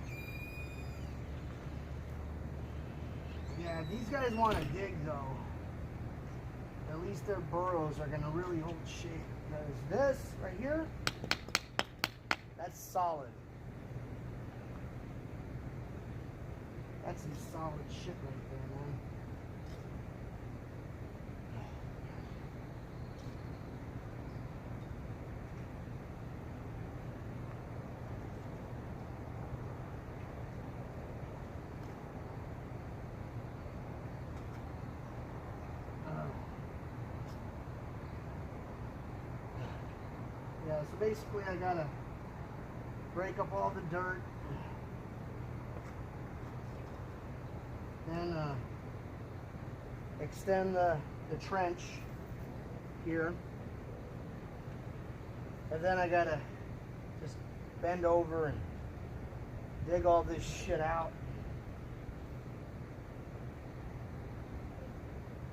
Speaker 1: Yeah, if these guys want to dig though, at least their burrows are gonna really hold shape. Because this right here, that's solid. That's some solid shit right there, man. Yeah, so basically I gotta break up all the dirt. Then extend the trench here. And then I gotta just bend over and dig all this shit out.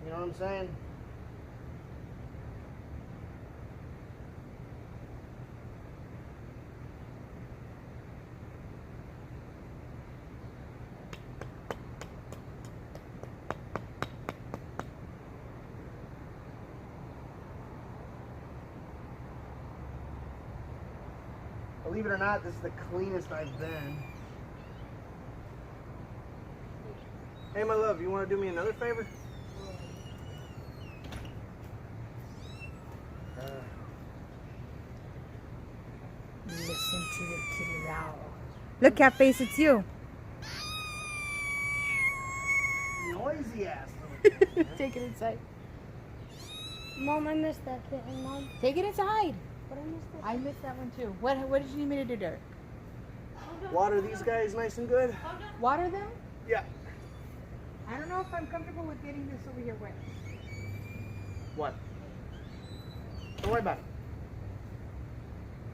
Speaker 1: You know what I'm saying? Believe it or not, this is the cleanest I've been. Hey, my love, you want to do me another favor?
Speaker 4: Listen to the kitty growl. Look, cat face, it's you.
Speaker 1: Noisy ass little thing, man.
Speaker 4: Take it inside.
Speaker 3: Mom, I missed that kitten, Mom.
Speaker 4: Take it inside.
Speaker 3: But I missed it.
Speaker 4: I missed that one too. What did you need me to do, Derek?
Speaker 1: Water these guys nice and good?
Speaker 4: Water them?
Speaker 1: Yeah.
Speaker 2: I don't know if I'm comfortable with getting this over here wet.
Speaker 1: What? Don't worry about it.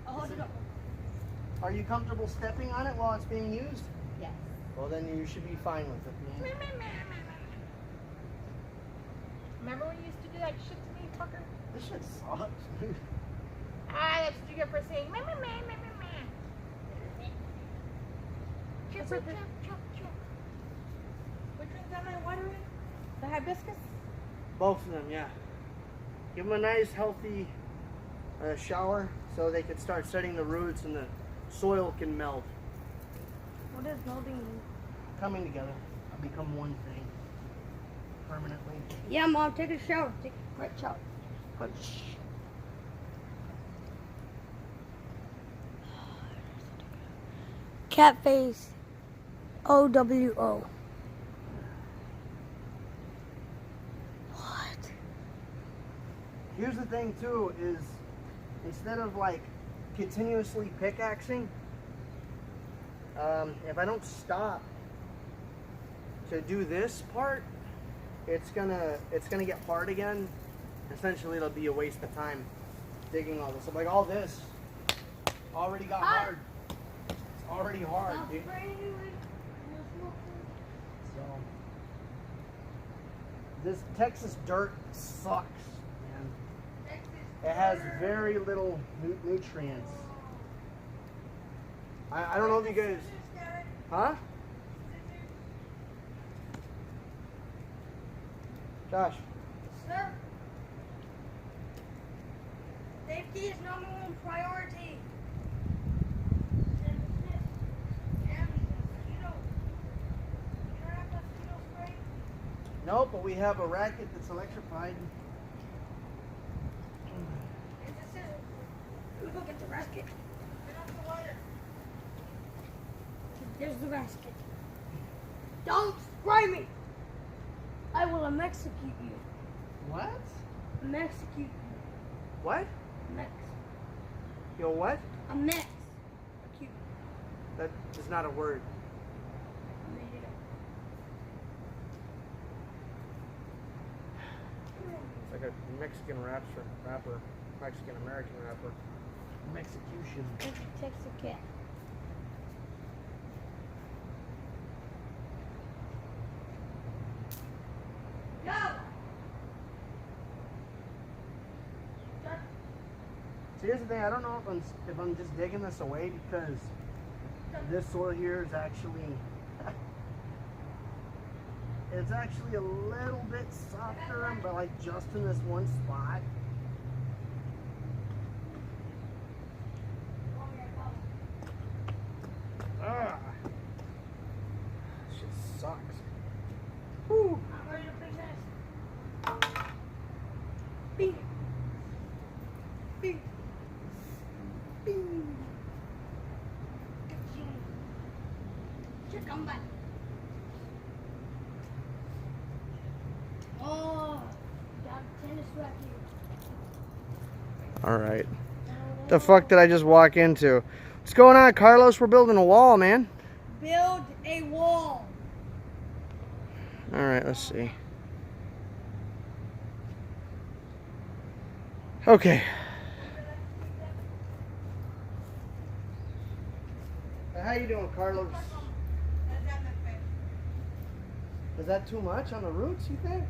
Speaker 2: I'll hold it up.
Speaker 1: Are you comfortable stepping on it while it's being used?
Speaker 4: Yes.
Speaker 1: Well, then you should be fine with it, man.
Speaker 4: Remember when you used to do that shit to me, fucker?
Speaker 1: This shit sucks, dude.
Speaker 4: Ah, that's what you get for saying, meh, meh, meh, meh, meh, meh. Chirp, chirp, chirp, chirp, chirp.
Speaker 2: Which one's am I watering?
Speaker 4: The hibiscus?
Speaker 1: Both of them, yeah. Give them a nice, healthy shower so they can start setting the roots and the soil can melt.
Speaker 3: What does molding mean?
Speaker 1: Coming together, become one thing permanently.
Speaker 3: Yeah, Mom, take a shower. Take a great shower. Cat face. OWO. What?
Speaker 1: Here's the thing too, is instead of like continuously pickaxing, if I don't stop to do this part, it's gonna get hard again. Essentially, it'll be a waste of time digging all this. So like all this already got hard. It's already hard, dude. So this Texas dirt sucks, man. It has very little nutrients. I don't know if you guys, huh? Josh.
Speaker 3: Sir, safety is number one priority.
Speaker 1: No, but we have a racket that's electrified.
Speaker 3: Let me go get the basket. There's the basket. Don't spray me! I will execute you.
Speaker 1: What?
Speaker 3: Execute you.
Speaker 1: What?
Speaker 3: Mex.
Speaker 1: Yo, what?
Speaker 3: A mex. Cute.
Speaker 1: That is not a word.
Speaker 3: I made it up.
Speaker 1: It's like a Mexican rapper, Mexican American rapper. Mexicution.
Speaker 3: Text a cat. Go!
Speaker 1: So here's the thing, I don't know if I'm just digging this away because this soil here is actually it's actually a little bit softer, but like just in this one spot. Ah, shit sucks. Whew.
Speaker 3: I'm ready to fix this. Beat it. Beat it. Come back. Oh, got a tennis racket.
Speaker 1: All right. The fuck did I just walk into? What's going on, Carlos? We're building a wall, man.
Speaker 3: Build a wall.
Speaker 1: All right, let's see. Okay. How you doing, Carlos? Is that too much on the roots, you think?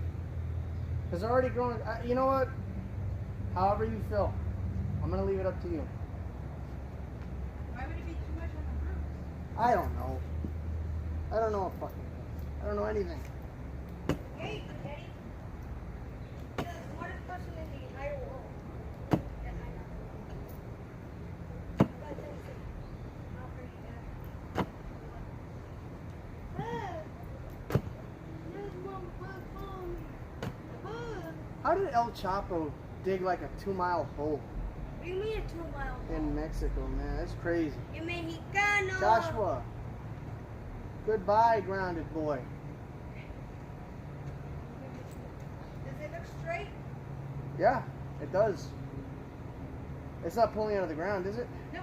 Speaker 1: Because they're already growing. You know what? However you feel. I'm going to leave it up to you.
Speaker 2: Why would it be too much on the roots?
Speaker 1: I don't know. I don't know a fucking thing. I don't know anything.
Speaker 3: Hey, Daddy. You're the smartest person in the entire world. Yes, I know. But I'll bring you back. There's one bug on me.
Speaker 1: How did El Chapo dig like a 2-mile hole
Speaker 3: What do you mean a 2-mile
Speaker 1: in Mexico, man? That's crazy.
Speaker 3: You're Mexicano.
Speaker 1: Joshua. Goodbye, grounded boy.
Speaker 2: Does it look straight?
Speaker 1: Yeah, it does. It's not pulling out of the ground, is it?
Speaker 2: No.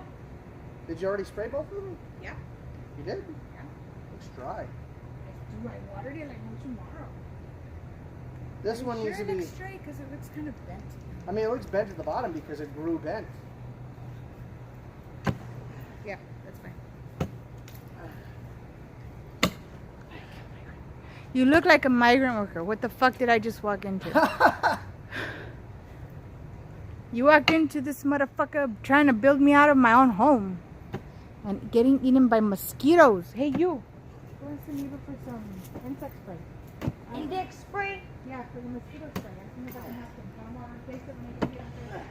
Speaker 1: Did you already spray both of them?
Speaker 2: Yeah.
Speaker 1: You did?
Speaker 2: Yeah.
Speaker 1: Looks dry.
Speaker 4: Do I watered it like no tomorrow?
Speaker 1: This one needs to
Speaker 4: it
Speaker 1: be.
Speaker 4: looks straight because it looks kind of bent.
Speaker 1: I mean, it looks bent at the bottom because it grew bent.
Speaker 4: Yeah, that's fine. You look like a migrant worker. What the fuck did I just walk into? You walked into this motherfucker trying to build me out of my own home. And getting eaten by mosquitoes. Hey, you. Go and send me for some insect spray.
Speaker 3: Index spray.
Speaker 4: Yeah, for the mosquito spray. As soon as I can have some. I'm on Facebook and I can get on there.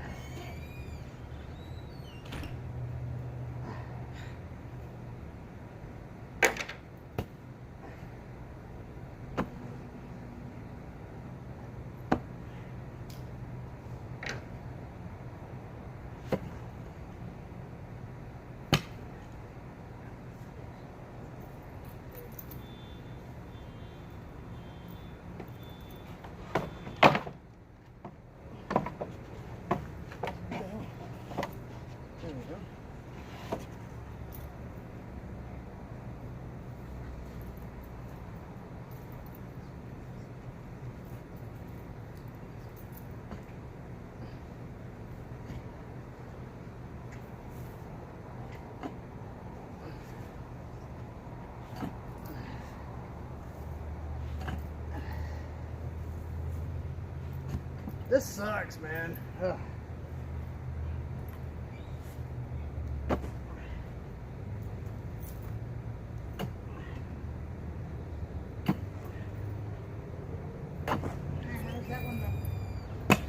Speaker 1: There we go. This sucks, man. Ugh.
Speaker 4: How's that one look?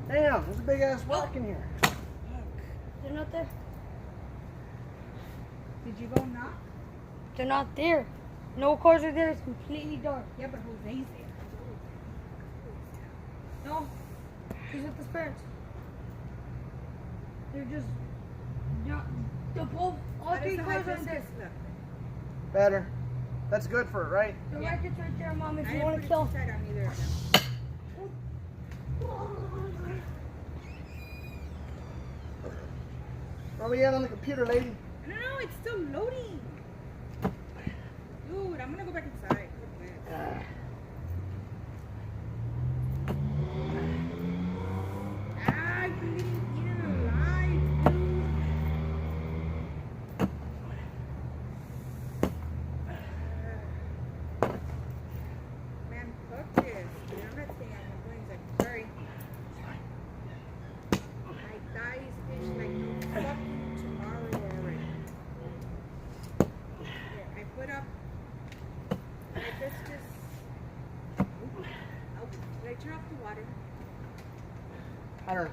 Speaker 1: Damn, there's a big ass rock in here.
Speaker 3: They're not there.
Speaker 4: Did you go knock?
Speaker 3: They're not there. No cars are there. It's completely dark.
Speaker 2: Yeah, but Jose's there.
Speaker 3: No, he's with his parents. They're just the both. All three cars are in there.
Speaker 1: Better. That's good for it, right?
Speaker 3: The
Speaker 2: Yeah.
Speaker 3: racket's right there, Mom. If
Speaker 2: I
Speaker 3: you
Speaker 2: didn't
Speaker 3: want
Speaker 2: put
Speaker 3: to
Speaker 2: it
Speaker 3: kill.
Speaker 2: inside on either of them.
Speaker 1: Where we at on the computer, lady?
Speaker 2: No, it's still loading. Dude, I'm gonna go back inside. Ah, you're getting eaten alive, dude. Man, fuck this. Dude, I'm not staying out my brains. I'm sorry. My thighs itch like no fucking tomorrow already. Here, I put up hibiscus. Oh, did I turn off the water?
Speaker 1: I don't know.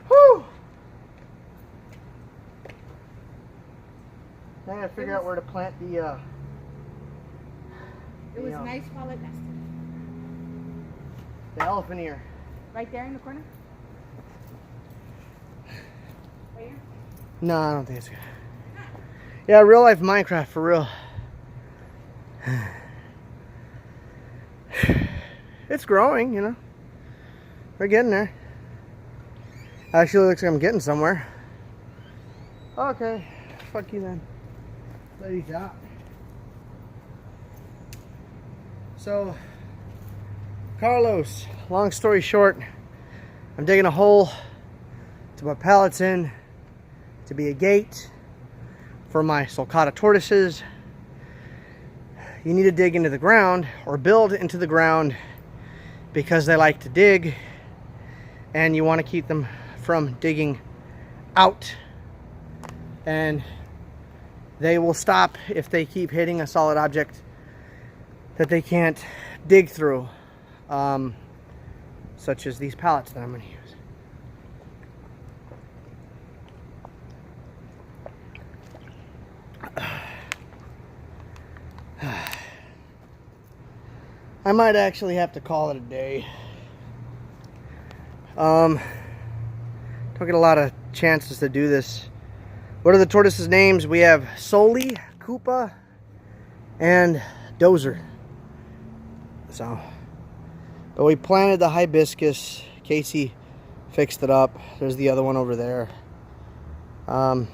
Speaker 1: Whew! Now I gotta figure out where to plant the,
Speaker 2: It was
Speaker 1: Yeah.
Speaker 2: nice while it lasted.
Speaker 1: the elephant ear.
Speaker 2: Right there in the corner? Right here?
Speaker 1: No, I don't think it's good. Yeah, real life Minecraft for real. It's growing, you know. We're getting there. Actually looks like I'm getting somewhere. Okay, fuck you then. Ladies out. So, Carlos, long story short, I'm digging a hole to put pallets in to be a gate for my sulcata tortoises. You need to dig into the ground or build into the ground because they like to dig, and you want to keep them from digging out, and they will stop if they keep hitting a solid object that they can't dig through, such as these pallets that I'm going to use. I might actually have to call it a day. Don't get a lot of chances to do this. What are the tortoises' names? We have Soli, Koopa, and Dozer. So, but we planted the hibiscus. Casey fixed it up. There's the other one over there. But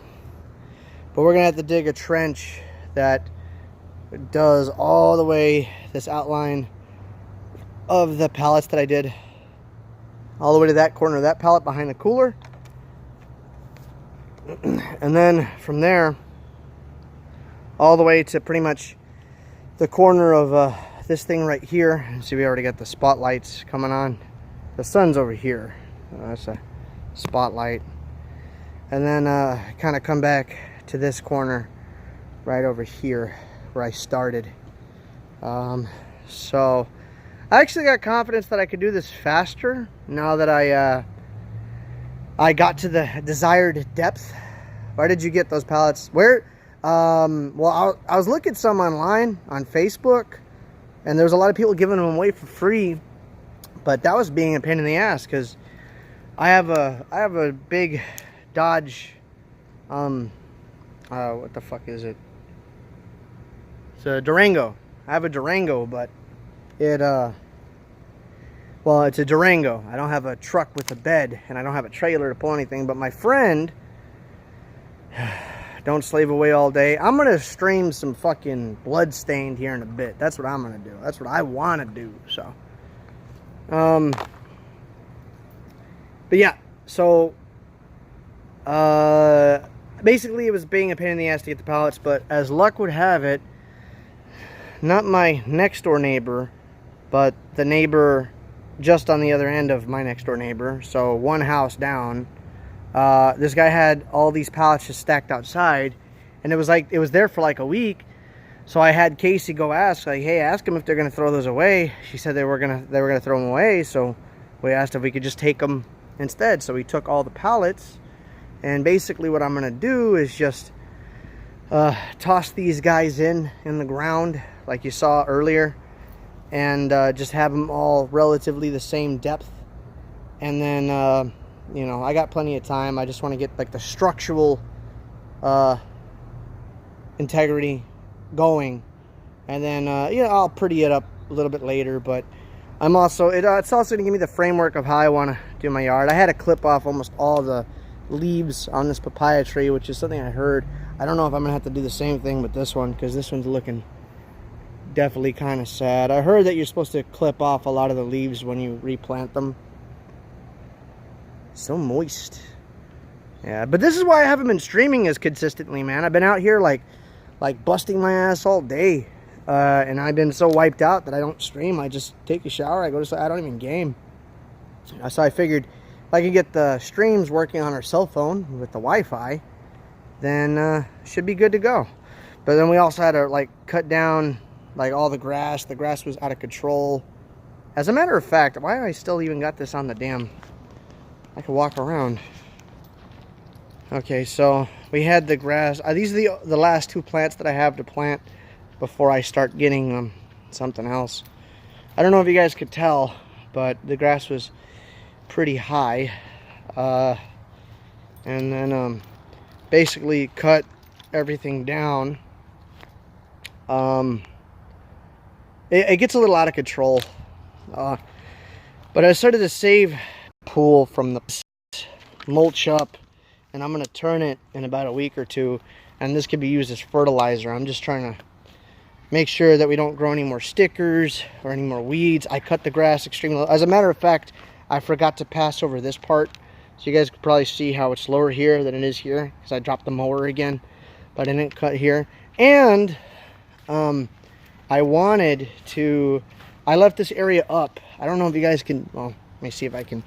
Speaker 1: we're gonna have to dig a trench that does all the way this outline of the pallets that I did, all the way to that corner of that pallet behind the cooler. And then from there all the way to pretty much the corner of this thing right here. See, we already got the spotlights coming on. The sun's over here. That's a spotlight. And then kind of come back to this corner right over here where I started. So I actually got confidence that I could do this faster now that I got to the desired depth. Where did you get those pallets? Where? Well, I was looking some online on Facebook, and there was a lot of people giving them away for free, but that was being a pain in the ass because I have a big Dodge. What the fuck is it? It's a Durango. I have a Durango, but it well, it's a Durango. I don't have a truck with a bed, and I don't have a trailer to pull anything. But my friend, don't slave away all day. I'm gonna stream some fucking Bloodstained here in a bit. That's what I'm gonna do. That's what I want to do. So, but yeah. So, basically, it was being a pain in the ass to get the pallets. But as luck would have it, not my next door neighbor, but the neighbor just on the other end of my next door neighbor, so one house down, this guy had all these pallets just stacked outside, and it was there for like a week. So I had Casey go ask, like, hey, ask them if they're gonna throw those away. She said they were gonna throw them away, so we asked if we could just take them instead. So we took all the pallets, and basically what I'm gonna do is just toss these guys in the ground like you saw earlier, and just have them all relatively the same depth. And then you know, I got plenty of time. I just want to get like the structural integrity going, and then you know, I'll pretty it up a little bit later. But I'm also it's also gonna give me the framework of how I want to do my yard. I had to clip off almost all the leaves on this papaya tree, which is something I heard. I don't know if I'm gonna have to do the same thing with this one, because this one's looking definitely kind of sad. I heard that you're supposed to clip off a lot of the leaves when you replant them. So moist. Yeah, but this is why I haven't been streaming as consistently, man. I've been out here like busting my ass all day, and I've been so wiped out that I don't stream. I just take a shower, I go to sleep, I don't even game. So I figured if I could get the streams working on our cell phone with the Wi-Fi, then should be good to go. But then we also had to like cut down like all the grass. The grass was out of control. As a matter of fact, why have I still even got this on the damn? I can walk around. Okay, so we had the grass. These are the last two plants that I have to plant before I start getting something else. I don't know if you guys could tell, but the grass was pretty high. And then basically cut everything down. It gets a little out of control. But I started to save pool from the mulch up, and I'm going to turn it in about a week or two, and this could be used as fertilizer. I'm just trying to make sure that we don't grow any more stickers or any more weeds. I cut the grass extremely low. As a matter of fact, I forgot to pass over this part, so you guys could probably see how it's lower here than it is here, because I dropped the mower again, but I didn't cut here. And I wanted to, I left this area up. I don't know if you guys can, well, let me see if I can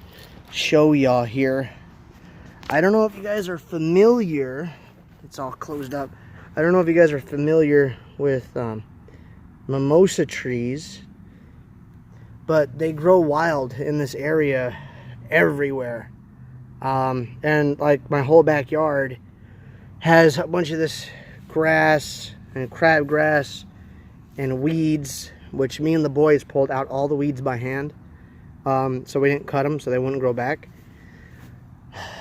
Speaker 1: show y'all here. I don't know if you guys are familiar, it's all closed up. I don't know if you guys are familiar with mimosa trees, but they grow wild in this area everywhere. And like my whole backyard has a bunch of this grass and crabgrass and weeds, which me and the boys pulled out all the weeds by hand. So we didn't cut them so they wouldn't grow back.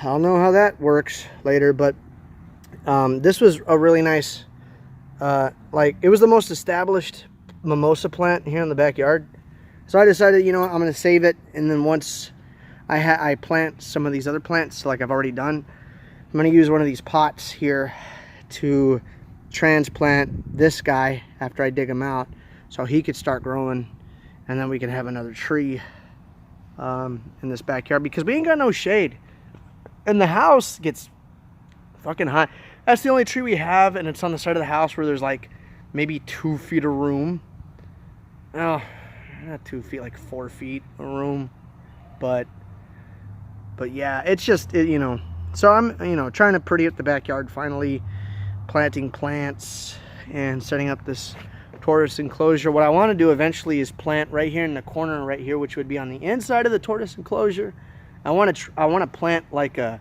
Speaker 1: I'll know how that works later, but this was a really nice, like, it was the most established mimosa plant here in the backyard. So I decided, you know what, I'm going to save it, and then once I plant some of these other plants, like I've already done, I'm going to use one of these pots here to transplant this guy after I dig him out, so he could start growing, and then we can have another tree in this backyard, because we ain't got no shade. And the house gets fucking hot. That's the only tree we have, and it's on the side of the house where there's like maybe 2 feet of room. Oh, not 2 feet, like 4 feet of room. But yeah, it's just, you know. So I'm, you know, trying to pretty up the backyard, finally planting plants and setting up this tortoise enclosure. What I want to do eventually is plant right here in the corner right here, which would be on the inside of the tortoise enclosure. I want to plant like a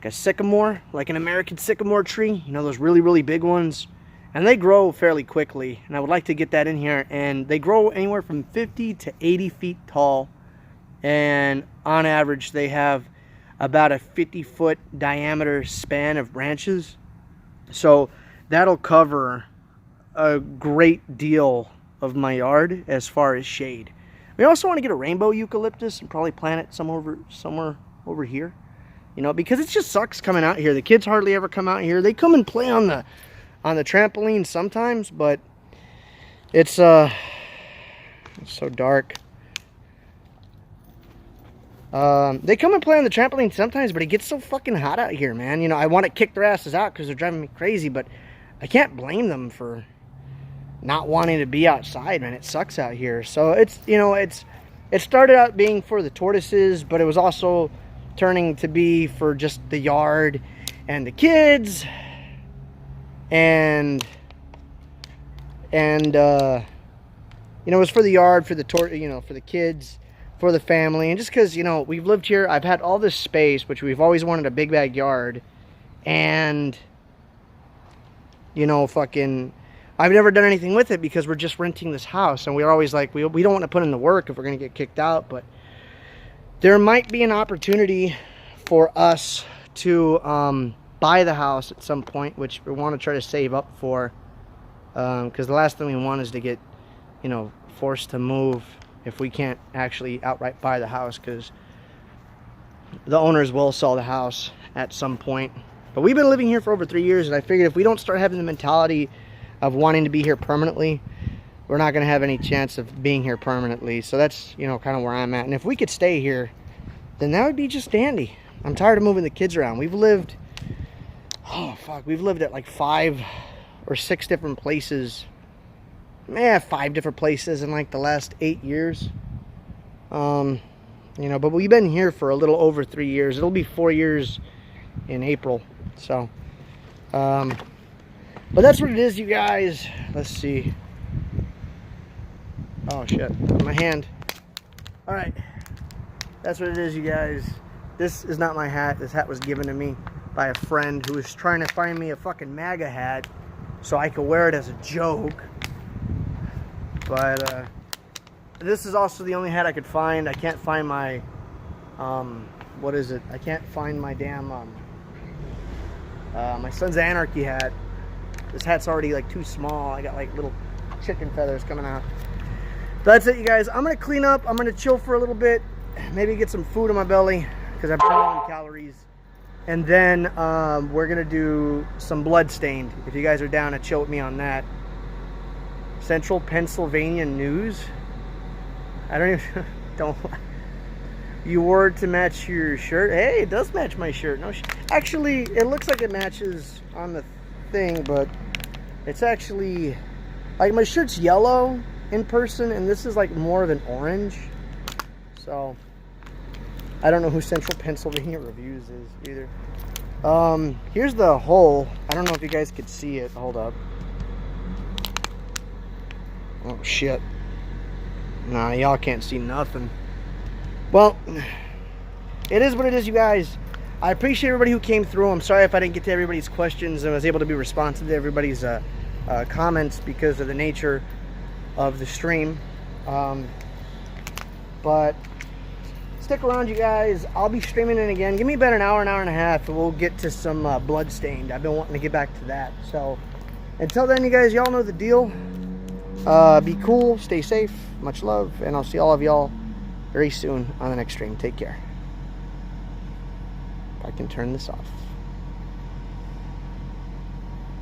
Speaker 1: sycamore, like an American sycamore tree, you know, those really, really big ones, and they grow fairly quickly, and I would like to get that in here. And they grow anywhere from 50 to 80 feet tall, and on average they have about a 50-foot diameter span of branches, so that'll cover a great deal of my yard as far as shade. We also want to get a rainbow eucalyptus and probably plant it somewhere over here, you know, because it just sucks coming out here. The kids hardly ever come out here. They come and play on the trampoline sometimes, but it's so dark. They come and play on the trampoline sometimes, but it gets so fucking hot out here, man. You know, I want to kick their asses out because they're driving me crazy, but I can't blame them for not wanting to be outside, man. It sucks out here. So it's, you know, it started out being for the tortoises, but it was also turning to be for just the yard and the kids, and you know, it was for the yard, for the for the kids, for the family, and just because, you know, we've lived here, I've had all this space, which we've always wanted, a big backyard, and you know, fucking, I've never done anything with it because we're just renting this house. And we're always like, we don't want to put in the work if we're going to get kicked out. But there might be an opportunity for us to buy the house at some point, which we want to try to save up for. Because the last thing we want is to get, you know, forced to move if we can't actually outright buy the house, because the owners will sell the house at some point. But we've been living here for over 3 years, and I figured if we don't start having the mentality of wanting to be here permanently, we're not going to have any chance of being here permanently. So that's, you know, kind of where I'm at. And if we could stay here, then that would be just dandy. I'm tired of moving the kids around. We've lived, oh fuck, we've lived at like 5 or 6 different places. 5 different places in like the last 8 years. You know, but we've been here for a little over 3 years. It'll be 4 years in April. So, but that's what it is, you guys. Let's see. Oh shit, my hand. All right, that's what it is, you guys. This is not my hat. This hat was given to me by a friend who was trying to find me a fucking MAGA hat so I could wear it as a joke. But this is also the only hat I could find. I can't find my what is it? I can't find my damn my Sons of Anarchy hat. This hat's already like too small. I got like little chicken feathers coming out. But that's it, you guys. I'm gonna clean up. I'm gonna chill for a little bit. Maybe get some food in my belly because I burned on calories. And then we're gonna do some Bloodstained. If you guys are down to chill with me on that. Central Pennsylvania News. I don't even don't. You wore it to match your shirt. Hey, it does match my shirt. No, actually, it looks like it matches on the thing, but it's actually like my shirt's yellow in person, and this is like more of an orange. So I don't know who Central Pennsylvania Reviews is either. Here's the hole. I don't know if you guys could see it. Hold up. Oh shit. Nah, y'all can't see nothing. Well, it is what it is, you guys. I appreciate everybody who came through. I'm sorry if I didn't get to everybody's questions and was able to be responsive to everybody's comments because of the nature of the stream. But stick around, you guys. I'll be streaming it again. Give me about an hour and a half, and we'll get to some Bloodstained. I've been wanting to get back to that. So until then, you guys, y'all know the deal. Be cool, stay safe, much love, and I'll see all of y'all very soon on the next stream. Take care. If I can turn this off.